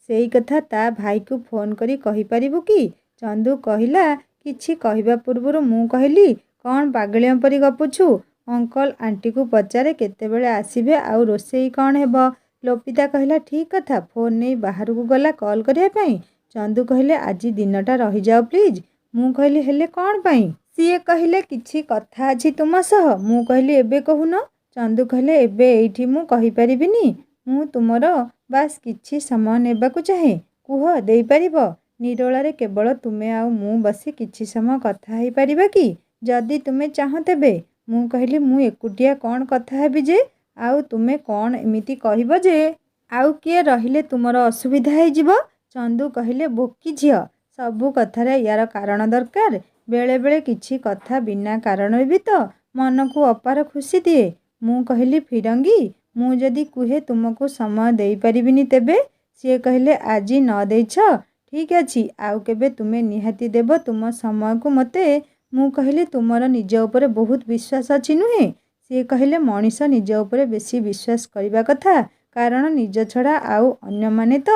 ସେଇ କଥା ତା ଭାଇକୁ ଫୋନ୍ କରି କହିପାରିବୁ କି? ଚନ୍ଦୁ କହିଲା କିଛି କହିବା ପୂର୍ବରୁ ମୁଁ କହିଲି କ'ଣ ପାଗଳିଆ ପରି ଗପୁଛୁ? ଅଙ୍କଲ ଆଣ୍ଟିକୁ ପଚାରେ କେତେବେଳେ ଆସିବେ ଆଉ ରୋଷେଇ କ'ଣ ହେବ? ଲୋପିତା କହିଲା ଠିକ୍ କଥା। ଫୋନ୍ ନେଇ ବାହାରକୁ ଗଲା କଲ୍ କରିବା ପାଇଁ। ଚନ୍ଦୁ କହିଲେ ଆଜି ଦିନଟା ରହିଯାଅ ପ୍ଲିଜ୍। ମୁଁ କହିଲି ହେଲେ କ'ଣ ପାଇଁ? ସିଏ କହିଲେ କିଛି କଥା ଅଛି ତୁମ ସହ। ମୁଁ କହିଲି ଏବେ କହୁନ। ଚନ୍ଦୁ କହିଲେ ଏବେ ଏଇଠି ମୁଁ କହିପାରିବିନି। ମୁଁ ତୁମର ବାସ୍ କିଛି ସମୟ ନେବାକୁ ଚାହେଁ। କୁହ ଦେଇପାରିବ? ନିରୋଳାରେ କେବଳ ତୁମେ ଆଉ ମୁଁ ବସି କିଛି ସମୟ କଥା ହେଇପାରିବା କି? ଯଦି ତୁମେ ଚାହଁ ତେବେ। ମୁଁ କହିଲି ମୁଁ ଏକୁଟିଆ କ'ଣ କଥା ହେବି ଯେ? ଆଉ ତୁମେ କ'ଣ ଏମିତି କହିବ ଯେ ଆଉ କିଏ ରହିଲେ ତୁମର ଅସୁବିଧା ହେଇଯିବ? ଚନ୍ଦୁ କହିଲେ ବୋକି ଝିଅ, ସବୁ କଥାରେ ୟାର କାରଣ ଦରକାର। ବେଳେବେଳେ କିଛି କଥା ବିନା କାରଣରେ ବି ତ ମନକୁ ଅପାର ଖୁସି ଦିଏ। ମୁଁ କହିଲି ଫିରଙ୍ଗୀ, ମୁଁ ଯଦି କୁହେ ତୁମକୁ ସମୟ ଦେଇପାରିବିନି ତେବେ? ସିଏ କହିଲେ ଆଜି ନ ଦେଇଛ ଠିକ୍ ଅଛି, ଆଉ କେବେ ତୁମେ ନିହାତି ଦେବ ତୁମ ସମୟକୁ ମୋତେ। ମୁଁ କହିଲି ତୁମର ନିଜ ଉପରେ ବହୁତ ବିଶ୍ୱାସ ଅଛି ନୁହେଁ? ସିଏ କହିଲେ ମଣିଷ ନିଜ ଉପରେ ବେଶୀ ବିଶ୍ୱାସ କରିବା କଥା, କାରଣ ନିଜ ଛଡ଼ା ଆଉ ଅନ୍ୟମାନେ ତ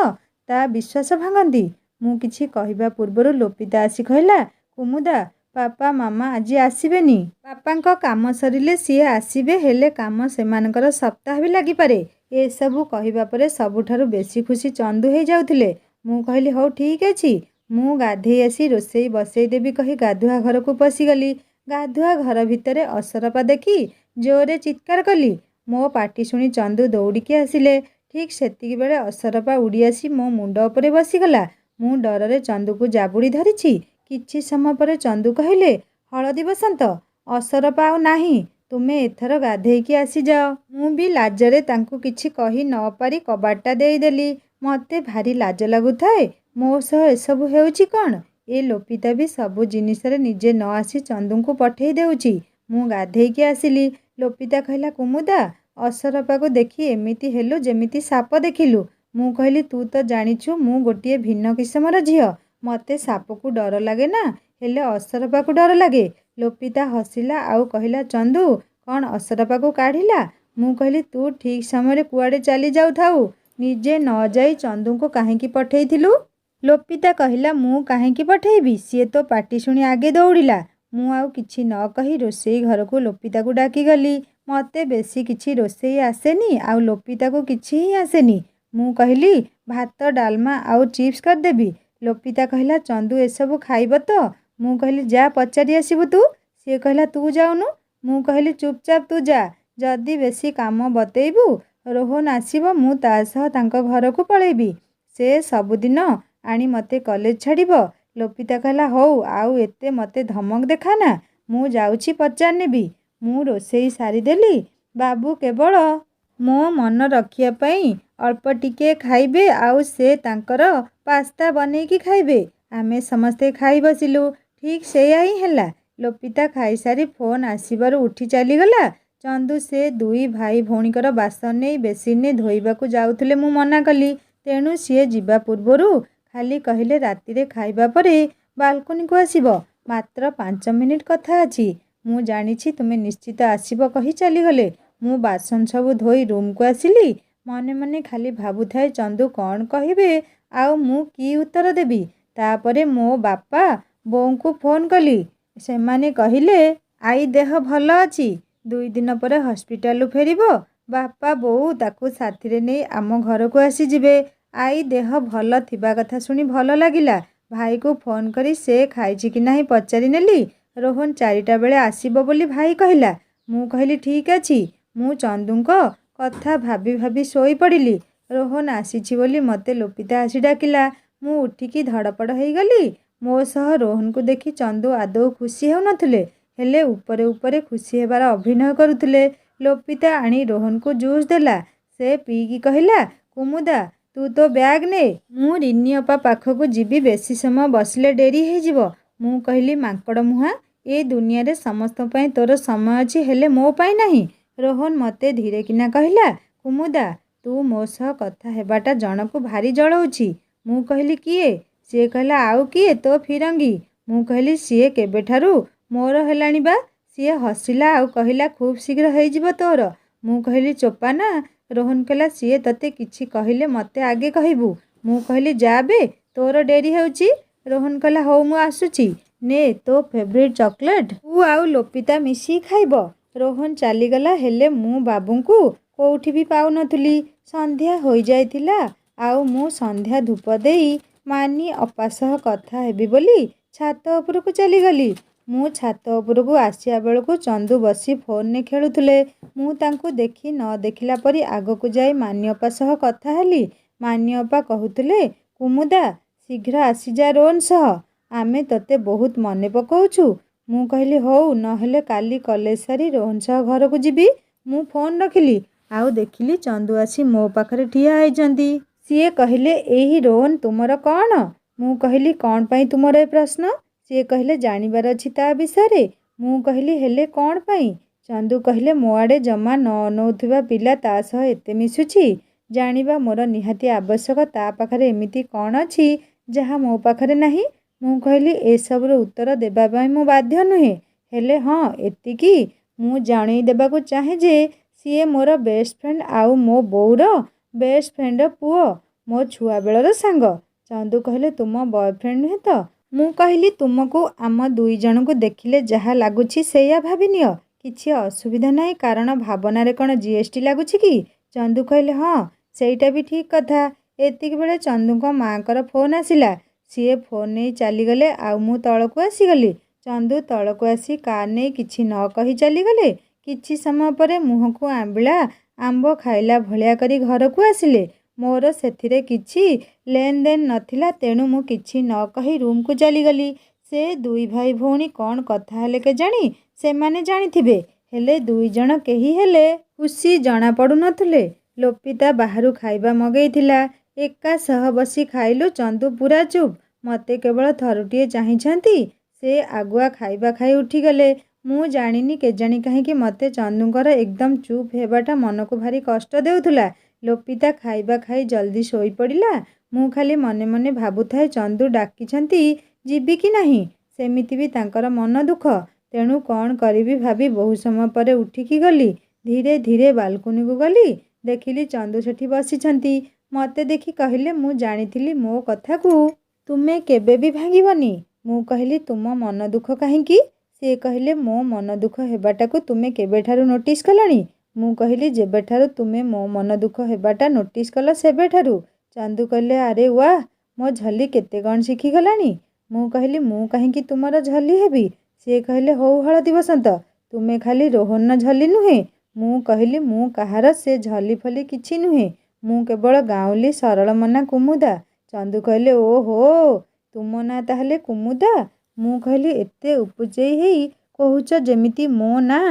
ତା ବିଶ୍ୱାସ ଭାଙ୍ଗନ୍ତି। ମୁଁ କିଛି କହିବା ପୂର୍ବରୁ ଲୋପିତା ଆସି କହିଲା କୁମୁଦା, ପାପା ମାମା ଆଜି ଆସିବେନି। ବାପାଙ୍କ କାମ ସରିଲେ ସିଏ ଆସିବେ, ହେଲେ କାମ ସେମାନଙ୍କର ସପ୍ତାହ ବି ଲାଗିପାରେ। ଏସବୁ କହିବା ପରେ ସବୁଠାରୁ ବେଶୀ ଖୁସି ଚନ୍ଦୁ ହେଇଯାଉଥିଲେ। ମୁଁ କହିଲି ହଉ ଠିକ୍ ଅଛି, ମୁଁ ଗାଧେଇ ଆସି ରୋଷେଇ ବସେଇ ଦେବି କହି ଗାଧୁଆ ଘରକୁ ପଶିଗଲି। ଗାଧୁଆ ଘର ଭିତରେ ଅସରପା ଦେଖି ଜୋରରେ ଚିତ୍କାର କଲି। ମୋ ପାଟି ଶୁଣି ଚନ୍ଦୁ ଦୌଡ଼ିକି ଆସିଲେ। ଠିକ୍ ସେତିକିବେଳେ ଅସରପା ଉଡ଼ି ଆସି ମୋ ମୁଣ୍ଡ ଉପରେ ବସିଗଲା। ମୁଁ ଡରରେ ଚନ୍ଦୁକୁ ଜାବୁଡ଼ି ଧରିଛି। କିଛି ସମୟ ପରେ ଚନ୍ଦୁ କହିଲେ ହଳଦୀ ବସନ୍ତ, ଅସରପା ଆଉ ନାହିଁ, ତୁମେ ଏଥର ଗାଧେଇକି ଆସିଯାଅ। ମୁଁ ବି ଲାଜରେ ତାଙ୍କୁ କିଛି କହି ନ ପାରି କବାଟଟା ଦେଇଦେଲି। ମୋତେ ଭାରି ଲାଜ ଲାଗୁଥାଏ। ମୋ ସହ ଏସବୁ ହେଉଛି କ'ଣ? ଏ ଲୋପିତା ବି ସବୁ ଜିନିଷରେ ନିଜେ ନ ଆସି ଚନ୍ଦୁଙ୍କୁ ପଠେଇ ଦେଉଛି। ମୁଁ ଗାଧେଇକି ଆସିଲି। ଲୋପିତା କହିଲା କୁମୁଦା, ଅସରପାକୁ ଦେଖି ଏମିତି ହେଲୁ ଯେମିତି ସାପ ଦେଖିଲୁ। ମୁଁ କହିଲି ତୁ ତ ଜାଣିଛୁ ମୁଁ ଗୋଟିଏ ଭିନ୍ନ କିସମର ଝିଅ। ମୋତେ ସାପକୁ ଡର ଲାଗେ ନା, ହେଲେ ଅସରପାକୁ ଡର ଲାଗେ। ଲୋପିତା ହସିଲା ଆଉ କହିଲା ଚନ୍ଦୁ କ'ଣ ଅସରପାକୁ କାଢ଼ିଲା? ମୁଁ କହିଲି ତୁ ଠିକ୍ ସମୟରେ କୁଆଡ଼େ ଚାଲି ଯାଉଥାଉ ନିଜେ ନ ଯାଇ ଚନ୍ଦୁଙ୍କୁ କାହିଁକି ପଠେଇଥିଲୁ? ଲୋପିତା କହିଲା ମୁଁ କାହିଁକି ପଠେଇବି? ସିଏ ତ ପାଟି ଶୁଣି ଆଗେ ଦୌଡ଼ିଲା। ମୁଁ ଆଉ କିଛି ନ କହି ରୋଷେଇ ଘରକୁ ଲୋପିତାକୁ ଡାକିଗଲି। ମୋତେ ବେଶୀ କିଛି ରୋଷେଇ ଆସେନି ଆଉ ଲୋପିତାକୁ କିଛି ହିଁ ଆସେନି। ମୁଁ କହିଲି ଭାତ ଡାଲମା ଆଉ ଚିପ୍ସ କରିଦେବି। ଲୋପିତା କହିଲା ଚନ୍ଦୁ ଏସବୁ ଖାଇବ ତ? ମୁଁ କହିଲି ଯା ପଚାରି ଆସିବୁ ତୁ। ସିଏ କହିଲା ତୁ ଯାଉନୁ। ମୁଁ କହିଲି ଚୁପଚାପ ତୁ ଯା, ଯଦି ବେଶୀ କାମ ବତେଇବୁ ରୋହନ ଆସିବ, ମୁଁ ତା ସହ ତାଙ୍କ ଘରକୁ ପଳେଇବି। ସେ ସବୁଦିନ ଆଣି ମୋତେ କଲେଜ ଛାଡ଼ିବ। ଲୋପିତା କହିଲା ହଉ, ଆଉ ଏତେ ମୋତେ ଧମକ ଦେଖାନା, ମୁଁ ଯାଉଛି ପଚାରି ନେବି। ମୁଁ ରୋଷେଇ ସାରିଦେଲି। ବାବୁ କେବଳ ମୋ ମନ ରଖିବା ପାଇଁ ଅଳ୍ପ ଟିକେ ଖାଇବେ ଆଉ ସେ ତାଙ୍କର ପାସ୍ତା ବନେଇକି ଖାଇବେ। ଆମେ ସମସ୍ତେ ଖାଇ ବସିଲୁ। ଠିକ୍ ସେଇଆ ହିଁ ହେଲା। ଲୋପିତା ଖାଇସାରି ଫୋନ୍ ଆସିବାରୁ ଉଠି ଚାଲିଗଲା। ଚନ୍ଦୁ ସେ ଦୁଇ ଭାଇ ଭଉଣୀଙ୍କର ବାସନ ନେଇ ବେସିନରେ ଧୋଇବାକୁ ଯାଉଥିଲେ। ମୁଁ ମନା କଲି। ତେଣୁ ସିଏ ଯିବା ପୂର୍ବରୁ ଖାଲି କହିଲେ ରାତିରେ ଖାଇବା ପରେ ବାଲକୋନିକୁ ଆସିବ, ମାତ୍ର 5 ମିନିଟ୍ କଥା ଅଛି। ମୁଁ ଜାଣିଛି ତୁମେ ନିଶ୍ଚିତ ଆସିବ କହି ଚାଲିଗଲେ। ମୁଁ ବାସନ ସବୁ ଧୋଇ ରୁମ୍କୁ ଆସିଲି। ମନେ ମନେ ଖାଲି ଭାବୁଥାଏ ଚନ୍ଦୁ କ'ଣ କହିବେ ଆଉ ମୁଁ କି ଉତ୍ତର ଦେବି। ତାପରେ ମୋ ବାପା ବୋଉଙ୍କୁ ଫୋନ୍ କଲି। ସେମାନେ କହିଲେ ଆଈ ଦେହ ଭଲ ଅଛି, 2 ଦିନ ପରେ ହସ୍ପିଟାଲରୁ ଫେରିବ। ବାପା ବୋଉ ତାକୁ ସାଥିରେ ନେଇ ଆମ ଘରକୁ ଆସିଯିବେ। ଆଈ ଦେହ ଭଲ ଥିବା କଥା ଶୁଣି ଭଲ ଲାଗିଲା। ଭାଇକୁ ଫୋନ୍ କରି ସେ ଖାଇଛି କି ନାହିଁ ପଚାରି ନେଲି। ରୋହନ 4ଟା ବେଳେ ଆସିବ ବୋଲି ଭାଇ କହିଲା। ମୁଁ କହିଲି ଠିକ୍ ଅଛି। ମୁଁ ଚନ୍ଦୁଙ୍କ କଥା ଭାବି ଭାବି ଶୋଇପଡ଼ିଲି। ରୋହନ ଆସିଛି ବୋଲି ମୋତେ ଲୋପିତା ଆସି ଡାକିଲା। ମୁଁ ଉଠିକି ଧଡ଼ପଡ଼ ହେଇଗଲି। ମୋ ସହ ରୋହନକୁ ଦେଖି ଚନ୍ଦୁ ଆଦୌ ଖୁସି ହେଉନଥିଲେ, ହେଲେ ଉପରେ ଉପରେ ଖୁସି ହେବାର ଅଭିନୟ କରୁଥିଲେ। ଲୋପିତା ଆଣି ରୋହନକୁ ଜୁସ୍ ଦେଲା। ସେ ପିଇକି କହିଲା କୁମୁଦା, ତୁ ତୋ ବ୍ୟାଗ୍ ନେ, ମୁଁ ରିନି ଅପା ପାଖକୁ ଯିବି, ବେଶୀ ସମୟ ବସିଲେ ଡେରି ହେଇଯିବ। ମୁଁ କହିଲି ମାଙ୍କଡ଼ ମୁହାଁ, ଏ ଦୁନିଆରେ ସମସ୍ତଙ୍କ ପାଇଁ ତୋର ସମୟ ଅଛି, ହେଲେ ମୋ ପାଇଁ ନାହିଁ। ରୋହନ ମୋତେ ଧୀରେ କିନା କହିଲା କୁମୁଦା, ତୁ ମୋ ସହ କଥା ହେବାଟା ଜଣକୁ ଭାରି ଜଳଉଛି। ମୁଁ କହିଲି କିଏ? ସିଏ କହିଲା ଆଉ କିଏ, ତୋ ଫିରଙ୍ଗୀ। ମୁଁ କହିଲି ସିଏ କେବେଠାରୁ ମୋର ହେଲାଣି ବା, ସିଏ ହସିଲା ଆଉ କହିଲା ଖୁବ୍ ଶୀଘ୍ର ହେଇଯିବ ତୋର। ମୁଁ କହିଲି ଚୋପା ନା। ରୋହନ କହିଲା ସିଏ ତତେ କିଛି କହିଲେ ମୋତେ ଆଗେ କହିବୁ। ମୁଁ କହିଲି ଯା ବେ ତୋର ଡେରି ହେଉଛି। ରୋହନ କହିଲା ହଉ ମୁଁ ଆସୁଛି। ନେ ତୋ ଫେଭରିଟ୍ ଚକୋଲେଟ୍ ତୁ ଆଉ ଲୋପିତା ମିଶିକି ଖାଇବ। ରୋହନ ଚାଲିଗଲା। ହେଲେ ମୁଁ ବାବୁଙ୍କୁ କୋଉଠି ବି ପାଉନଥିଲି। ସନ୍ଧ୍ୟା ହୋଇଯାଇଥିଲା ଆଉ ମୁଁ ସନ୍ଧ୍ୟା ଧୂପ ଦେଇ ମାନି ଅପା ସହ କଥା ହେବି ବୋଲି ଛାତ ଉପରକୁ ଚାଲିଗଲି। ମୁଁ ଛାତ ଉପରକୁ ଆସିବା ବେଳକୁ ଚନ୍ଦୁ ବସି ଫୋନରେ ଖେଳୁଥିଲେ। ମୁଁ ତାଙ୍କୁ ଦେଖି ନ ଦେଖିଲା ପରି ଆଗକୁ ଯାଇ ମାନି ଅପା ସହ କଥା ହେଲି। ମାନି ଅପା କହୁଥିଲେ କୁମୁଦା ଶୀଘ୍ର ଆସିଯା ରୋହନ ସହ। ଆମେ ତତେ ବହୁତ ମନେ ପକାଉଛୁ। ମୁଁ କହିଲି ହଉ ନହେଲେ କାଲି କଲେଜ ସାରି ରୋହନ ସହ ଘରକୁ ଯିବି। ମୁଁ ଫୋନ୍ ରଖିଲି ଆଉ ଦେଖିଲି ଚନ୍ଦୁ ଆସି ମୋ ପାଖରେ ଠିଆ ହେଇଛନ୍ତି। ସିଏ କହିଲେ ଏଇ ରୋହନ ତୁମର କ'ଣ? ମୁଁ କହିଲି କ'ଣ ପାଇଁ ତୁମର ଏ ପ୍ରଶ୍ନ? ସିଏ କହିଲେ ଜାଣିବାର ଅଛି ତା ବିଷୟରେ। ମୁଁ କହିଲି ହେଲେ କ'ଣ ପାଇଁ? ଚନ୍ଦୁ କହିଲେ ମୋ ଆଡ଼େ ଜମା ନ ଅନଉଥିବା ପିଲା ତା ସହ ଏତେ ମିଶୁଛି। ଜାଣିବା ମୋର ନିହାତି ଆବଶ୍ୟକ ତା ପାଖରେ ଏମିତି କ'ଣ ଅଛି ଯାହା ମୋ ପାଖରେ ନାହିଁ। ମୁଁ କହିଲି ଏସବୁର ଉତ୍ତର ଦେବା ପାଇଁ ମୁଁ ବାଧ୍ୟ ନୁହେଁ। ହେଲେ ହଁ ଏତିକି ମୁଁ ଜଣେଇ ଦେବାକୁ ଚାହେଁ ଯେ ସିଏ ମୋର ବେଷ୍ଟ ଫ୍ରେଣ୍ଡ ଆଉ ମୋ ବୋଉର ବେଷ୍ଟ ଫ୍ରେଣ୍ଡର ପୁଅ, ମୋ ଛୁଆବେଳର ସାଙ୍ଗ। ଚନ୍ଦୁ କହିଲେ ତୁମ ବୟଫ୍ରେଣ୍ଡ ନୁହେଁ ତ? ମୁଁ କହିଲି ତୁମକୁ ଆମ ଦୁଇ ଜଣଙ୍କୁ ଦେଖିଲେ ଯାହା ଲାଗୁଛି ସେଇଆ ଭାବିନିଅ। କିଛି ଅସୁବିଧା ନାହିଁ କାରଣ ଭାବନାରେ କ'ଣ GST ଲାଗୁଛି କି? ଚନ୍ଦୁ କହିଲେ ହଁ ସେଇଟା ବି ଠିକ୍ କଥା। ଏତିକି ବେଳେ ଚନ୍ଦୁଙ୍କ ମାଆଙ୍କର ଫୋନ୍ ଆସିଲା। ସିଏ ଫୋନ୍ ନେଇ ଚାଲିଗଲେ ଆଉ ମୁଁ ତଳକୁ ଆସିଗଲି। ଚନ୍ଦୁ ତଳକୁ ଆସି କାର୍ ନେଇ କିଛି ନ କହି ଚାଲିଗଲେ। କିଛି ସମୟ ପରେ ମୁହଁକୁ ଆମ୍ବିଳା ଆମ୍ବ ଖାଇଲା ଭଳିଆ କରି ଘରକୁ ଆସିଲେ। ମୋର ସେଥିରେ କିଛି ଲେନ୍ ଦେନ୍ ନଥିଲା ତେଣୁ ମୁଁ କିଛି ନ କହି ରୁମ୍କୁ ଚାଲିଗଲି। ସେ ଦୁଇ ଭାଇ ଭଉଣୀ କ'ଣ କଥା ହେଲେ କେଜାଣି ସେମାନେ ଜାଣିଥିବେ। ହେଲେ ଦୁଇ ଜଣ କେହି ହେଲେ ଖୁସି ଜଣାପଡ଼ୁନଥିଲେ। ଲୋପିତା ବାହାରୁ ଖାଇବା ମଗେଇଥିଲା। ଏକା ସହ ବସି ଖାଇଲୁ। ଚନ୍ଦୁ ପୁରା ଚୁପ୍। ମୋତେ କେବଳ ଥରୁଟିଏ ଚାହିଁଛନ୍ତି। ସେ ଆଗୁଆ ଖାଇବା ଖାଇ ଉଠିଗଲେ। ମୁଁ ଜାଣିନି କେଜାଣି କାହିଁକି ମୋତେ ଚନ୍ଦୁଙ୍କର ଏକଦମ୍ ଚୁପ୍ ହେବାଟା ମନକୁ ଭାରି କଷ୍ଟ ଦେଉଥିଲା। ଲୋପିତା ଖାଇବା ଖାଇ ଜଲ୍ଦି ଶୋଇପଡ଼ିଲା। ମୁଁ ଖାଲି ମନେ ମନେ ଭାବୁଥାଏ ଚନ୍ଦୁ ଡାକିଛନ୍ତି ଯିବି କି ନାହିଁ। ସେମିତି ବି ତାଙ୍କର ମନ ଦୁଃଖ। ତେଣୁ କ'ଣ କରିବି ଭାବି ବହୁ ସମୟ ପରେ ଉଠିକି ଗଲି। ଧୀରେ ଧୀରେ ବାଲକୁନିକୁ ଗଲି। ଦେଖିଲି ଚନ୍ଦୁ ସେଠି ବସିଛନ୍ତି। ମୋତେ ଦେଖି କହିଲେ ମୁଁ ଜାଣିଥିଲି ମୋ କଥାକୁ ତୁମେ କେବେ ବି ଭାଙ୍ଗିବନି। ମୁଁ କହିଲି ତୁମ ମନ ଦୁଃଖ କାହିଁକି? ସେ କହିଲେ ମୋ ମନ ଦୁଃଖ ହେବାଟାକୁ ତୁମେ କେବେଠାରୁ ନୋଟିସ୍ କଲଣି? ମୁଁ କହିଲି ଯେବେଠାରୁ ତୁମେ ମୋ ମନ ଦୁଃଖ ହେବାଟା ନୋଟିସ୍ କଲ ସେବେଠାରୁ। ଚନ୍ଦୁ କହିଲେ ଆରେ ୱାଃ ମୋ ଝଲି କେତେ କ'ଣ ଶିଖିଗଲାଣି। ମୁଁ କହିଲି ମୁଁ କାହିଁକି ତୁମର ଝଲି ହେବି? ସିଏ କହିଲେ ହଉ ହଳଦୀ ବସନ୍ତ ତୁମେ ଖାଲି ରୋହନର ଝଲି ନୁହେଁ। ମୁଁ କହିଲି ମୁଁ କାହାର ସେ ଝଲି ଫଲି କିଛି ନୁହେଁ। ମୁଁ କେବଳ ଗାଉଁଲି ସରଳ ମନା କୁମୁଦା। ଚନ୍ଦୁ କହିଲେ ଓହୋ ତୁମ ନାଁ ତାହେଲେ କୁମୁଦା। ମୁଁ କହିଲି ଏତେ ଉପୁଜେଇ ହେଇ କହୁଛ ଯେମିତି ମୋ ନାଁ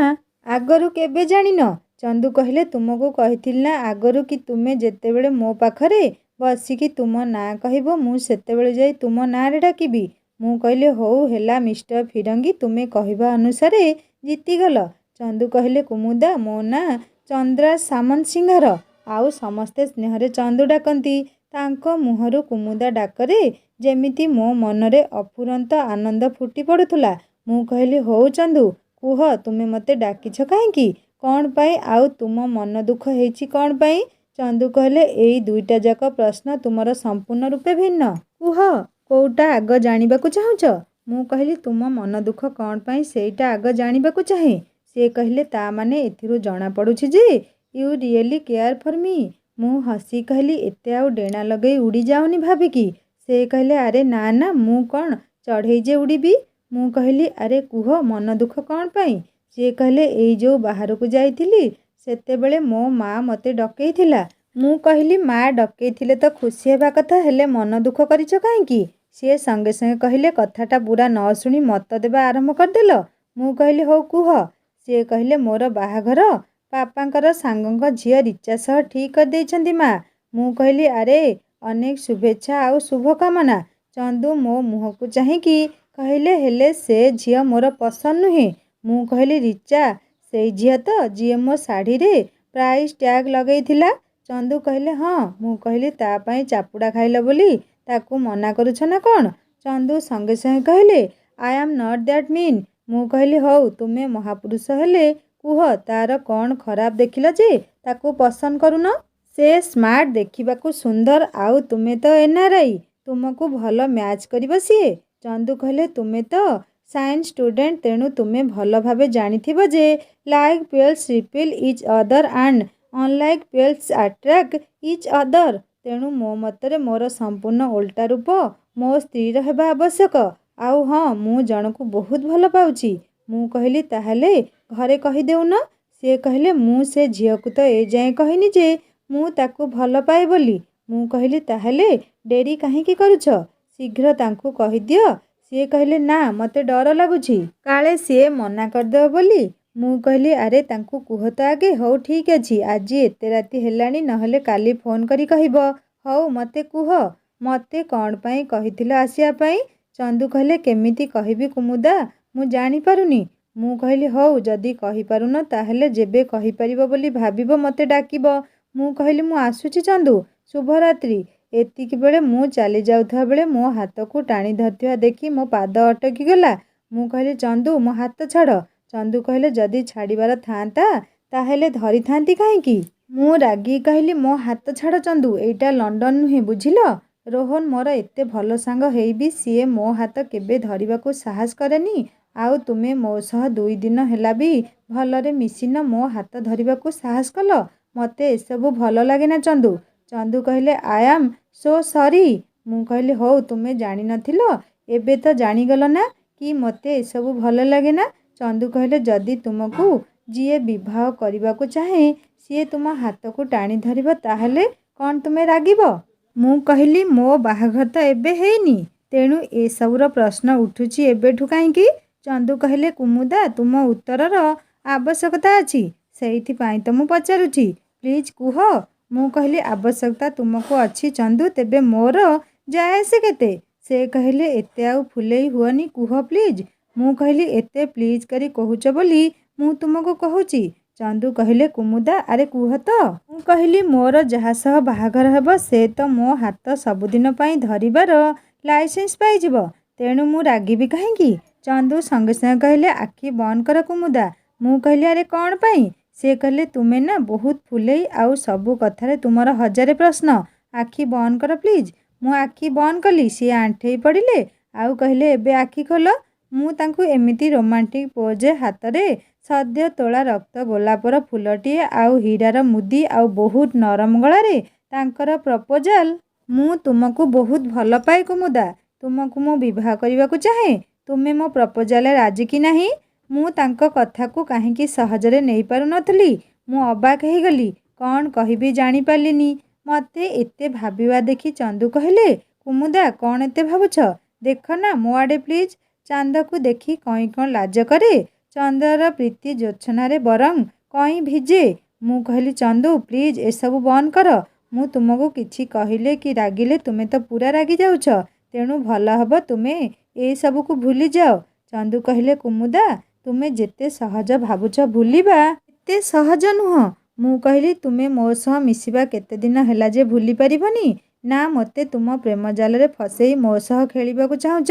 ଆଗରୁ କେବେ ଜାଣିନ? ଚନ୍ଦୁ କହିଲେ ତୁମକୁ କହିଥିଲି ନା ଆଗରୁ କି ତୁମେ ଯେତେବେଳେ ମୋ ପାଖରେ ବସିକି ତୁମ ନାଁ କହିବ ମୁଁ ସେତେବେଳେ ଯାଇ ତୁମ ନାଁରେ ଡାକିବି। ମୁଁ କହିଲି ହଉ ହେଲା ମିଷ୍ଟର ଫିରଙ୍ଗୀ ତୁମେ କହିବା ଅନୁସାରେ ଜିତିଗଲ। ଚନ୍ଦୁ କହିଲେ କୁମୁଦା ମୋ ନାଁ ଚନ୍ଦ୍ରା ସାମନ୍ତସିଂହାର ଆଉ ସମସ୍ତେ ସ୍ନେହରେ ଚନ୍ଦୁ ଡାକନ୍ତି। ତାଙ୍କ ମୁହଁରୁ କୁମୁଦା ଡାକରେ ଯେମିତି ମୋ ମନରେ ଅଫୁରନ୍ତ ଆନନ୍ଦ ଫୁଟି ପଡ଼ୁଥିଲା। ମୁଁ କହିଲି ହଉ ଚନ୍ଦୁ କୁହ ତୁମେ ମୋତେ ଡାକିଛ କାହିଁକି? କ'ଣ ପାଇଁ ଆଉ ତୁମ ମନ ଦୁଃଖ ହେଇଛି କ'ଣ ପାଇଁ? ଚନ୍ଦୁ କହିଲେ ଏଇ ଦୁଇଟା ଯାକ ପ୍ରଶ୍ନ ତୁମର ସମ୍ପୂର୍ଣ୍ଣ ରୂପେ ଭିନ୍ନ। କୁହ କୋଉଟା ଆଗ ଜାଣିବାକୁ ଚାହୁଁଛ? ମୁଁ କହିଲି ତୁମ ମନ ଦୁଃଖ କ'ଣ ପାଇଁ ସେଇଟା ଆଗ ଜାଣିବାକୁ ଚାହେଁ। ସେ କହିଲେ ତା ମାନେ ଏଥିରୁ ଜଣାପଡ଼ୁଛି ଯେ ୟୁ ରିଏଲି କେୟାର ଫର୍ ମି। ମୁଁ ହସି କହିଲି ଏତେ ଆଉ ଡେଣା ଲଗେଇ ଉଡ଼ି ଯାଉନି ଭାବିକି। ସେ କହିଲେ ଆରେ ନା ନା ମୁଁ କ'ଣ ଚଢ଼େଇ ଯେ ଉଡ଼ିବି। ମୁଁ କହିଲି ଆରେ କୁହ ମନ ଦୁଃଖ କ'ଣ ପାଇଁ? ସିଏ କହିଲେ ଏଇ ଯେଉଁ ବାହାରକୁ ଯାଇଥିଲି ସେତେବେଳେ ମୋ ମା ମୋତେ ଡକେଇଥିଲା। ମୁଁ କହିଲି ମା ଡକେଇଥିଲେ ତ ଖୁସି ହେବା କଥା ହେଲେ ମନ ଦୁଃଖ କରିଛ କାହିଁକି? ସିଏ ସଙ୍ଗେ ସଙ୍ଗେ କହିଲେ କଥାଟା ପୁରା ନ ଶୁଣି ମତ ଦେବା ଆରମ୍ଭ କରିଦେଲ। ମୁଁ କହିଲି ହଉ କୁହ। ସିଏ କହିଲେ ମୋର ବାହାଘର ବାପାଙ୍କର ସାଙ୍ଗଙ୍କ ଝିଅ ରିଚା ସହ ଠିକ୍ କରିଦେଇଛନ୍ତି ମା। ମୁଁ କହିଲି ଆରେ ଅନେକ ଶୁଭେଚ୍ଛା ଆଉ ଶୁଭକାମନା। ଚନ୍ଦୁ ମୋ ମୁହଁକୁ ଚାହିଁକି କହିଲେ ହେଲେ ସେ ଝିଅ ମୋର ପସନ୍ଦ ନୁହେଁ। ମୁଁ କହିଲି ରିଚା ସେଇ ଝିଅ ତ ଯିଏ ମୋ ଶାଢ଼ୀରେ ପ୍ରାଇସ୍ ଟ୍ୟାଗ୍ ଲଗେଇଥିଲା? ଚନ୍ଦୁ କହିଲେ ହଁ। ମୁଁ କହିଲି ତା ପାଇଁ ଚାପୁଡ଼ା ଖାଇଲ ବୋଲି ତାକୁ ମନା କରୁଛ ନା କ'ଣ? ଚନ୍ଦୁ ସଙ୍ଗେ ସଙ୍ଗେ କହିଲେ I am not that mean. ମୁଁ କହିଲି ହଉ ତୁମେ ମହାପୁରୁଷ ହେଲେ କୁହ ତାର କ'ଣ ଖରାପ ଦେଖିଲ ଯେ ତାକୁ ପସନ୍ଦ କରୁନ? ସେ ସ୍ମାର୍ଟ, ଦେଖିବାକୁ ସୁନ୍ଦର, ଆଉ ତୁମେ ତ NRI, ତୁମକୁ ଭଲ ମ୍ୟାଚ୍ କରିବ ସିଏ। ଚନ୍ଦୁ କହିଲେ ତୁମେ ତ ସାଇନ୍ସ ଷ୍ଟୁଡେଣ୍ଟ, ତେଣୁ ତୁମେ ଭଲ ଭାବେ ଜାଣିଥିବ ଯେ like poles repel each other and unlike poles attract each other. ତେଣୁ ମୋ ମତରେ ମୋର ସମ୍ପୂର୍ଣ୍ଣ ଓଲଟା ରୂପ ମୋ ସ୍ତ୍ରୀର ହେବା ଆବଶ୍ୟକ। ଆଉ ହଁ, ମୁଁ ଜଣକୁ ବହୁତ ଭଲ ପାଉଛି। ମୁଁ କହିଲି ତାହେଲେ ଘରେ କହିଦେଉନ? ସିଏ କହିଲେ ମୁଁ ସେ ଝିଅକୁ ତ ଏଯାଏଁ କହିନି ଯେ ମୁଁ ତାକୁ ଭଲ ପାଏ ବୋଲି। ମୁଁ କହିଲି ତାହେଲେ ଡେରି କାହିଁକି କରୁଛ? ଶୀଘ୍ର ତାଙ୍କୁ କହିଦିଅ। ସିଏ କହିଲେ ନା, ମୋତେ ଡର ଲାଗୁଛି କାଳେ ସିଏ ମନା କରିଦେବ ବୋଲି। ମୁଁ କହିଲି ଆରେ ତାଙ୍କୁ କୁହ ତ ଆଗେ। ହଉ ଠିକ୍ ଅଛି, ଆଜି ଏତେ ରାତି ହେଲାଣି, ନହେଲେ କାଲି ଫୋନ୍ କରି କହିବ। ହଉ ମୋତେ କୁହ, ମୋତେ କ'ଣ ପାଇଁ କହିଥିଲ ଆସିବା ପାଇଁ? ଚନ୍ଦୁ କହିଲେ କେମିତି କହିବି କୁମୁଦା, ମୁଁ ଜାଣିପାରୁନି। ମୁଁ କହିଲି ହଉ, ଯଦି କହିପାରୁନ ତାହେଲେ ଯେବେ କହିପାରିବ ବୋଲି ଭାବିବ ମୋତେ ଡାକିବ। ମୁଁ କହିଲି ମୁଁ ଆସୁଛି ଚନ୍ଦୁ, ଶୁଭରାତ୍ରି। ଏତିକିବେଳେ ମୁଁ ଚାଲି ଯାଉଥିବା ବେଳେ ମୋ ହାତକୁ ଟାଣି ଧରିଥିବା ଦେଖି ମୋ ପାଦ ଅଟକିଗଲା। ମୁଁ କହିଲି ଚନ୍ଦୁ, ମୋ ହାତ ଛାଡ଼। ଚନ୍ଦୁ କହିଲେ ଯଦି ଛାଡ଼ିବାର ଥାଆନ୍ତା ତାହେଲେ ଧରିଥାନ୍ତି କାହିଁକି? ମୁଁ ରାଗି କହିଲି ମୋ ହାତ ଛାଡ଼ ଚନ୍ଦୁ, ଏଇଟା ଲଣ୍ଡନ ନୁହେଁ, ବୁଝିଲ? ରୋହନ ମୋର ଏତେ ଭଲ ସାଙ୍ଗ ହେଇ ବି ସିଏ ମୋ ହାତ କେବେ ଧରିବାକୁ ସାହସ କରେନି। ଆଉ ତୁମେ ମୋ ସହ 2 ଦିନ ହେଲା ବି ଭଲରେ ମିଶିନ, ମୋ ହାତ ଧରିବାକୁ ସାହସ କଲ? ମୋତେ ଏସବୁ ଭଲ ଲାଗେନା ଚନ୍ଦୁ। ଚନ୍ଦୁ କହିଲେ ଆଇ ଆମ୍ ସୋ ସରି। ମୁଁ କହିଲି ହଉ, ତୁମେ ଜାଣିନଥିଲ, ଏବେ ତ ଜାଣିଗଲ ନା କି ମୋତେ ଏସବୁ ଭଲ ଲାଗେନା। ଚନ୍ଦୁ କହିଲେ ଯଦି ତୁମକୁ ଯିଏ ବିବାହ କରିବାକୁ ଚାହେଁ ସିଏ ତୁମ ହାତକୁ ଟାଣି ଧରିବ ତାହେଲେ କ'ଣ ତୁମେ ରାଗିବ? ମୁଁ କହିଲି ମୋ ବାହାଘର ତ ଏବେ ହେଇନି, ତେଣୁ ଏସବୁର ପ୍ରଶ୍ନ ଉଠୁଛି ଏବେଠୁ କାହିଁକି? ଚନ୍ଦୁ କହିଲେ କୁମୁଦା, ତୁମ ଉତ୍ତରର ଆବଶ୍ୟକତା ଅଛି, ସେଇଥିପାଇଁ ତ ମୁଁ ପଚାରୁଛି, ପ୍ଲିଜ୍ କୁହ। ମୁଁ କହିଲି ଆବଶ୍ୟକତା ତୁମକୁ ଅଛି ଚନ୍ଦୁ, ତେବେ ମୋର ଯାଏ ଆସେ କେତେ? ସେ କହିଲେ ଏତେ ଆଉ ଫୁଲେଇ ହୁଅନି, କୁହ ପ୍ଲିଜ୍। ମୁଁ କହିଲି ଏତେ ପ୍ଲିଜ୍ କରି କହୁଛ ବୋଲି ମୁଁ ତୁମକୁ କହୁଛି। ଚନ୍ଦୁ କହିଲେ କୁମୁଦା ଆରେ କୁହ ତ। ମୁଁ କହିଲି ମୋର ଯାହା ସହ ବାହାଘର ହେବ ସେ ତ ମୋ ହାତ ସବୁଦିନ ପାଇଁ ଧରିବାର ଲାଇସେନ୍ସ ପାଇଯିବ, ତେଣୁ ମୁଁ ରାଗିବି କାହିଁକି? ଚନ୍ଦୁ ସଙ୍ଗେ ସଙ୍ଗେ କହିଲେ ଆଖି ବନ୍ଦ କର କୁମୁଦା। ମୁଁ କହିଲି ଆରେ କ'ଣ ପାଇଁ? ସେ କହିଲେ ତୁମେ ନା ବହୁତ ଫୁଲେଇ, ଆଉ ସବୁ କଥାରେ ତୁମର ହଜାରେ ପ୍ରଶ୍ନ। ଆଖି ବନ୍ଦ କର ପ୍ଲିଜ୍। ମୁଁ ଆଖି ବନ୍ଦ କଲି। ସିଏ ଆଣ୍ଠେଇ ପଡ଼ିଲେ ଆଉ କହିଲେ ଏବେ ଆଖି ଖୋଲ। ମୁଁ ତାଙ୍କୁ ଏମିତି ରୋମାଣ୍ଟିକ୍ ପୋଜରେ ହାତରେ ସଦ୍ୟ ତୋଳା ରକ୍ତ ଗୋଲାପର ଫୁଲଟିଏ ଆଉ ହୀରାର ମୁଦି ଆଉ ବହୁତ ନରମ ଗଳାରେ ତାଙ୍କର ପ୍ରପୋଜାଲ। ମୁଁ ତୁମକୁ ବହୁତ ଭଲ ପାଏ କୁମୁଦା, ତୁମକୁ ମୁଁ ବିବାହ କରିବାକୁ ଚାହେଁ। ତୁମେ ମୋ ପ୍ରପୋଜାଲରେ ରାଜି କି ନାହିଁ? ମୁଁ ତାଙ୍କ କଥାକୁ କାହିଁକି ସହଜରେ ନେଇପାରୁନଥିଲି। ମୁଁ ଅବାକ୍ ହେଇଗଲି, କ'ଣ କହିବି ଜାଣିପାରିଲିନି। ମୋତେ ଏତେ ଭାବିବା ଦେଖି ଚନ୍ଦୁ କହିଲେ କୁମୁଦା କ'ଣ ଏତେ ଭାବୁଛ? ଦେଖ ନା ମୋ ଆଡ଼େ ପ୍ଲିଜ୍। ଚାନ୍ଦକୁ ଦେଖି କଇଁ କ'ଣ ଲାଜ କରେ? ଚନ୍ଦ୍ରର ପ୍ରୀତି ଜ୍ୟୋତ୍ସ୍ନାରେ ବରଂ କଇଁ ଭିଜେ। ମୁଁ କହିଲି ଚନ୍ଦୁ ପ୍ଲିଜ୍ ଏସବୁ ବନ୍ଦ କର। ମୁଁ ତୁମକୁ କିଛି କହିଲେ କି ରାଗିଲେ ତୁମେ ତ ପୁରା ରାଗି ଯାଉଛ, ତେଣୁ ଭଲ ହେବ ତୁମେ ଏସବୁକୁ ଭୁଲିଯାଅ। ଚନ୍ଦୁ କହିଲେ କୁମୁଦା ତୁମେ ଯେତେ ସହଜ ଭାବୁଛ ଭୁଲିବା ଏତେ ସହଜ ନୁହଁ। ମୁଁ କହିଲି ତୁମେ ମୋ ସହ ମିଶିବା କେତେ ଦିନ ହେଲା ଯେ ଭୁଲି ପାରିବନି? ନା ମୋତେ ତୁମ ପ୍ରେମ ଜାଲରେ ଫସେଇ ମୋ ସହ ଖେଳିବାକୁ ଚାହୁଁଛ?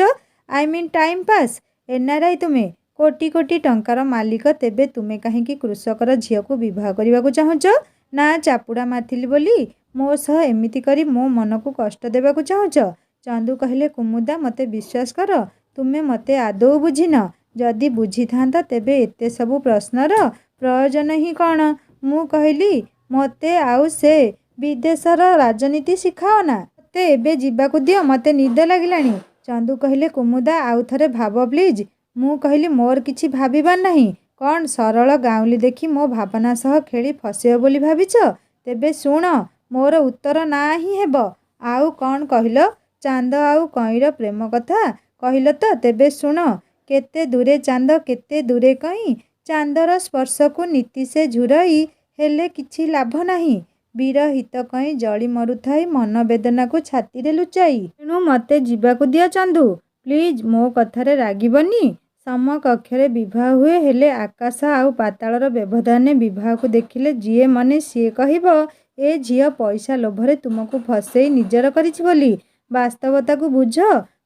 I mean time pass. NRI ତୁମେ, କୋଟି କୋଟି ଟଙ୍କାର ମାଲିକ, ତେବେ ତୁମେ କାହିଁକି କୃଷକର ଝିଅକୁ ବିବାହ କରିବାକୁ ଚାହୁଁଛ? ନା ଚାପୁଡ଼ା ମାରିଥିଲି ବୋଲି ମୋ ସହ ଏମିତି କରି ମୋ ମନକୁ କଷ୍ଟ ଦେବାକୁ ଚାହୁଁଛ? ଚନ୍ଦୁ କହିଲେ କୁମୁଦା ମୋତେ ବିଶ୍ୱାସ କର, ତୁମେ ମୋତେ ଆଦୌ ବୁଝିନ। ଯଦି ବୁଝିଥାନ୍ତ ତେବେ ଏତେ ସବୁ ପ୍ରଶ୍ନର ପ୍ରୟୋଜନ ହିଁ କ'ଣ? ମୁଁ କହିଲି ମୋତେ ଆଉ ସେ ବିଦେଶର ରାଜନୀତି ଶିଖାଅନା। ମୋତେ ଏବେ ଯିବାକୁ ଦିଅ, ମୋତେ ନିଦ ଲାଗିଲାଣି। ଚନ୍ଦୁ କହିଲେ କୁମୁଦା ଆଉ ଥରେ ଭାବ ପ୍ଲିଜ୍। ମୁଁ କହିଲି ମୋର କିଛି ଭାବିବାର ନାହିଁ। କ'ଣ ସରଳ ଗାଉଁଲି ଦେଖି ମୋ ଭାବନା ସହ ଖେଳି ଫସେଇବ ବୋଲି ଭାବିଛ? ତେବେ ଶୁଣ, ମୋର ଉତ୍ତର ନା ହିଁ ହେବ। ଆଉ କ'ଣ କହିଲ? ଚାନ୍ଦ ଆଉ କଇଁର ପ୍ରେମ କଥା କହିଲ ତ? ତେବେ ଶୁଣ, କେତେ ଦୂରେ ଚାନ୍ଦ କେତେ ଦୂରେ କଇଁ, ଚାନ୍ଦର ସ୍ପର୍ଶକୁ ନୀତି ସେ ଝୁରଇ, ହେଲେ କିଛି ଲାଭ ନାହିଁ। ବିରହିତ କଇଁ ଜଳି ମରୁଥାଏ ମନ ବେଦନାକୁ ଛାତିରେ ଲୁଚାଇ। ତେଣୁ ମୋତେ ଯିବାକୁ ଦିଅ ଚନ୍ଦୁ, ପ୍ଲିଜ୍। ମୋ କଥାରେ ରାଗିବନି। ସମକକ୍ଷରେ ବିବାହ ହୁଏ, ହେଲେ ଆକାଶ ଆଉ ପାତାଳର ବ୍ୟବଧାନରେ ବିବାହକୁ ଦେଖିଲେ ଯିଏ ମନେ ସିଏ କହିବ ଏ ଝିଅ ପଇସା ଲୋଭରେ ତୁମକୁ ଫସେଇ ନିଜର କରିଛି ବୋଲି। ବାସ୍ତବତାକୁ ବୁଝ।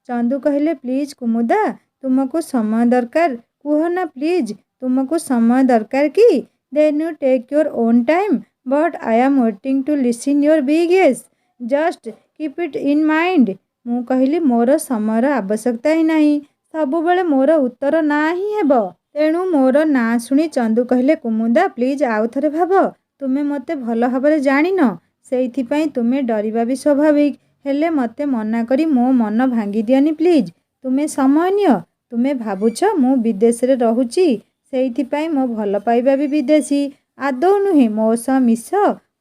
ଚନ୍ଦୁ କହିଲେ ପ୍ଲିଜ୍ କୁମୁଦା, ତୁମକୁ ସମୟ ଦରକାର। କୁହ ନା ପ୍ଲିଜ୍, ତୁମକୁ ସମୟ ଦରକାର କି? Then you take your own time, but I am waiting to listen your big yes, just keep it in mind. ମୁଁ କହିଲି ମୋର ସମୟର ଆବଶ୍ୟକତା ହିଁ ନାହିଁ, ସବୁବେଳେ ମୋର ଉତ୍ତର ନା ହିଁ ହେବ। ତେଣୁ ମୋର ନାଁ ଶୁଣି ଚନ୍ଦୁ କହିଲେ, କୁମୁଦା ପ୍ଲିଜ୍ ଆଉ ଥରେ ଭାବ। ତୁମେ ମୋତେ ଭଲ ଭାବରେ ଜାଣିନ, ସେଇଥିପାଇଁ ତୁମେ ଡରିବା ବି ସ୍ୱାଭାବିକ। ହେଲେ ମୋତେ ମନା କରି ମୋ ମନ ଭାଙ୍ଗି ଦିଅନି ପ୍ଲିଜ୍। ତୁମେ ସମୟ ନିଅ। ତୁମେ ଭାବୁଛ ମୁଁ ବିଦେଶରେ ରହୁଛି, ସେଇଥିପାଇଁ ମୋ ଭଲ ପାଇବା ବି ବିଦେଶୀ। ଆଦୌ ନୁହେଁ। ମୋ ସହ ମିଶ,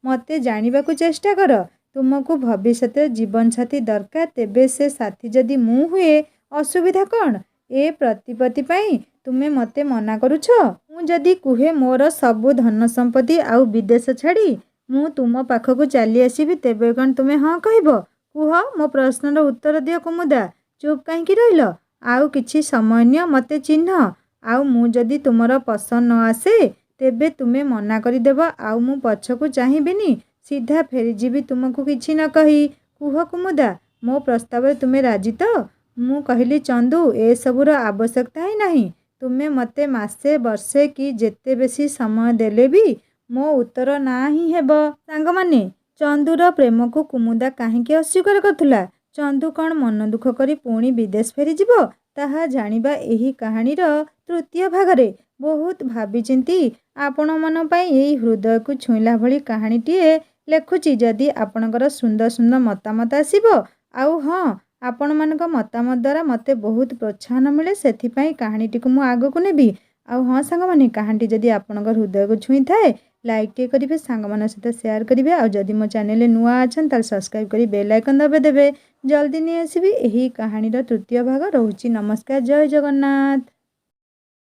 ମୋତେ ଜାଣିବାକୁ ଚେଷ୍ଟା କର। ତୁମକୁ ଭବିଷ୍ୟତରେ ଜୀବନସାଥୀ ଦରକାର, ତେବେ ସେ ସାଥୀ ଯଦି ମୁଁ ହୁଏ, ଅସୁବିଧା କ'ଣ? ଏ ପ୍ରତିପତ୍ତି ପାଇଁ ତୁମେ ମୋତେ ମନା କରୁଛ? ମୁଁ ଯଦି କୁହେ ମୋର ସବୁ ଧନ ସମ୍ପତ୍ତି ଆଉ ବିଦେଶ ଛାଡ଼ି ମୁଁ ତୁମ ପାଖକୁ ଚାଲି ଆସିବି, ତେବେ କ'ଣ ତୁମେ ହଁ କହିବ? କୁହ, ମୋ ପ୍ରଶ୍ନର ଉତ୍ତର ଦିଅ କୁମୁଦା। ଚୁପ୍ କାହିଁକି ରହିଲ? ଆଉ କିଛି ସମୟ ନିଅ, ମୋତେ ଚିହ୍ନ। ଆଉ ମୁଁ ଯଦି ତୁମର ପସନ୍ଦ ନ ଆସେ, ତେବେ ତୁମେ ମନା କରିଦେବ, ଆଉ ମୁଁ ପଛକୁ ଚାହିଁବିନି, ସିଧା ଫେରିଯିବି ତୁମକୁ କିଛି ନ କହି। କୁହ କୁମୁଦା, ମୋ ପ୍ରସ୍ତାବରେ ତୁମେ ରାଜି ତ? ମୁଁ କହିଲି, ଚନ୍ଦୁ, ଏସବୁର ଆବଶ୍ୟକତା ହିଁ ନାହିଁ। ତୁମେ ମୋତେ ମାସେ, ବର୍ଷେ କି ଯେତେ ବେଶୀ ସମୟ ଦେଲେ ବି ମୋ ଉତ୍ତର ନା ହିଁ ହେବ। ସାଙ୍ଗମାନେ, ଚନ୍ଦୁର ପ୍ରେମକୁ କୁମୁଦା କାହିଁକି ଅସ୍ୱୀକାର କରୁଥିଲା? ଚନ୍ଦୁ କ'ଣ ମନ ଦୁଃଖ କରି ପୁଣି ବିଦେଶ ଫେରିଯିବ? ତାହା ଜାଣିବା ଏହି କାହାଣୀର ତୃତୀୟ ଭାଗରେ। ବହୁତ ଭାବିଚିନ୍ତି ଆପଣମାନଙ୍କ ପାଇଁ ଏହି ହୃଦୟକୁ ଛୁଇଁଲା ଭଳି କାହାଣୀଟିଏ ଲେଖୁଛି। ଯଦି ଆପଣଙ୍କର ସୁନ୍ଦର ସୁନ୍ଦର ମତାମତ ଆସିବ, ଆଉ ହଁ, ଆପଣମାନଙ୍କ ମତାମତ ଦ୍ୱାରା ମୋତେ ବହୁତ ପ୍ରୋତ୍ସାହନ ମିଳେ, ସେଥିପାଇଁ କାହାଣୀଟିକୁ ମୁଁ ଆଗକୁ ନେବି। ଆଉ ହଁ ସାଙ୍ଗମାନେ, କାହାଣୀଟି ଯଦି ଆପଣଙ୍କ ହୃଦୟକୁ ଛୁଇଁଥାଏ, ଲାଇକ୍ଟିଏ କରିବେ, ସାଙ୍ଗମାନଙ୍କ ସହିତ ସେୟାର କରିବେ। ଆଉ ଯଦି ମୋ ଚ୍ୟାନେଲରେ ନୂଆ ଅଛନ୍ତି, ତାହେଲେ ସବସ୍କ୍ରାଇବ୍ କରି ବେଲ୍ ଆଇକନ୍ ଦବାଇଦେବେ। ଜଲ୍ଦି ନେଇ ଆସିବି ଏହି କାହାଣୀର ତୃତୀୟ ଭାଗ। ରହୁଛି ନମସ୍କାର, ଜୟ ଜଗନ୍ନାଥ।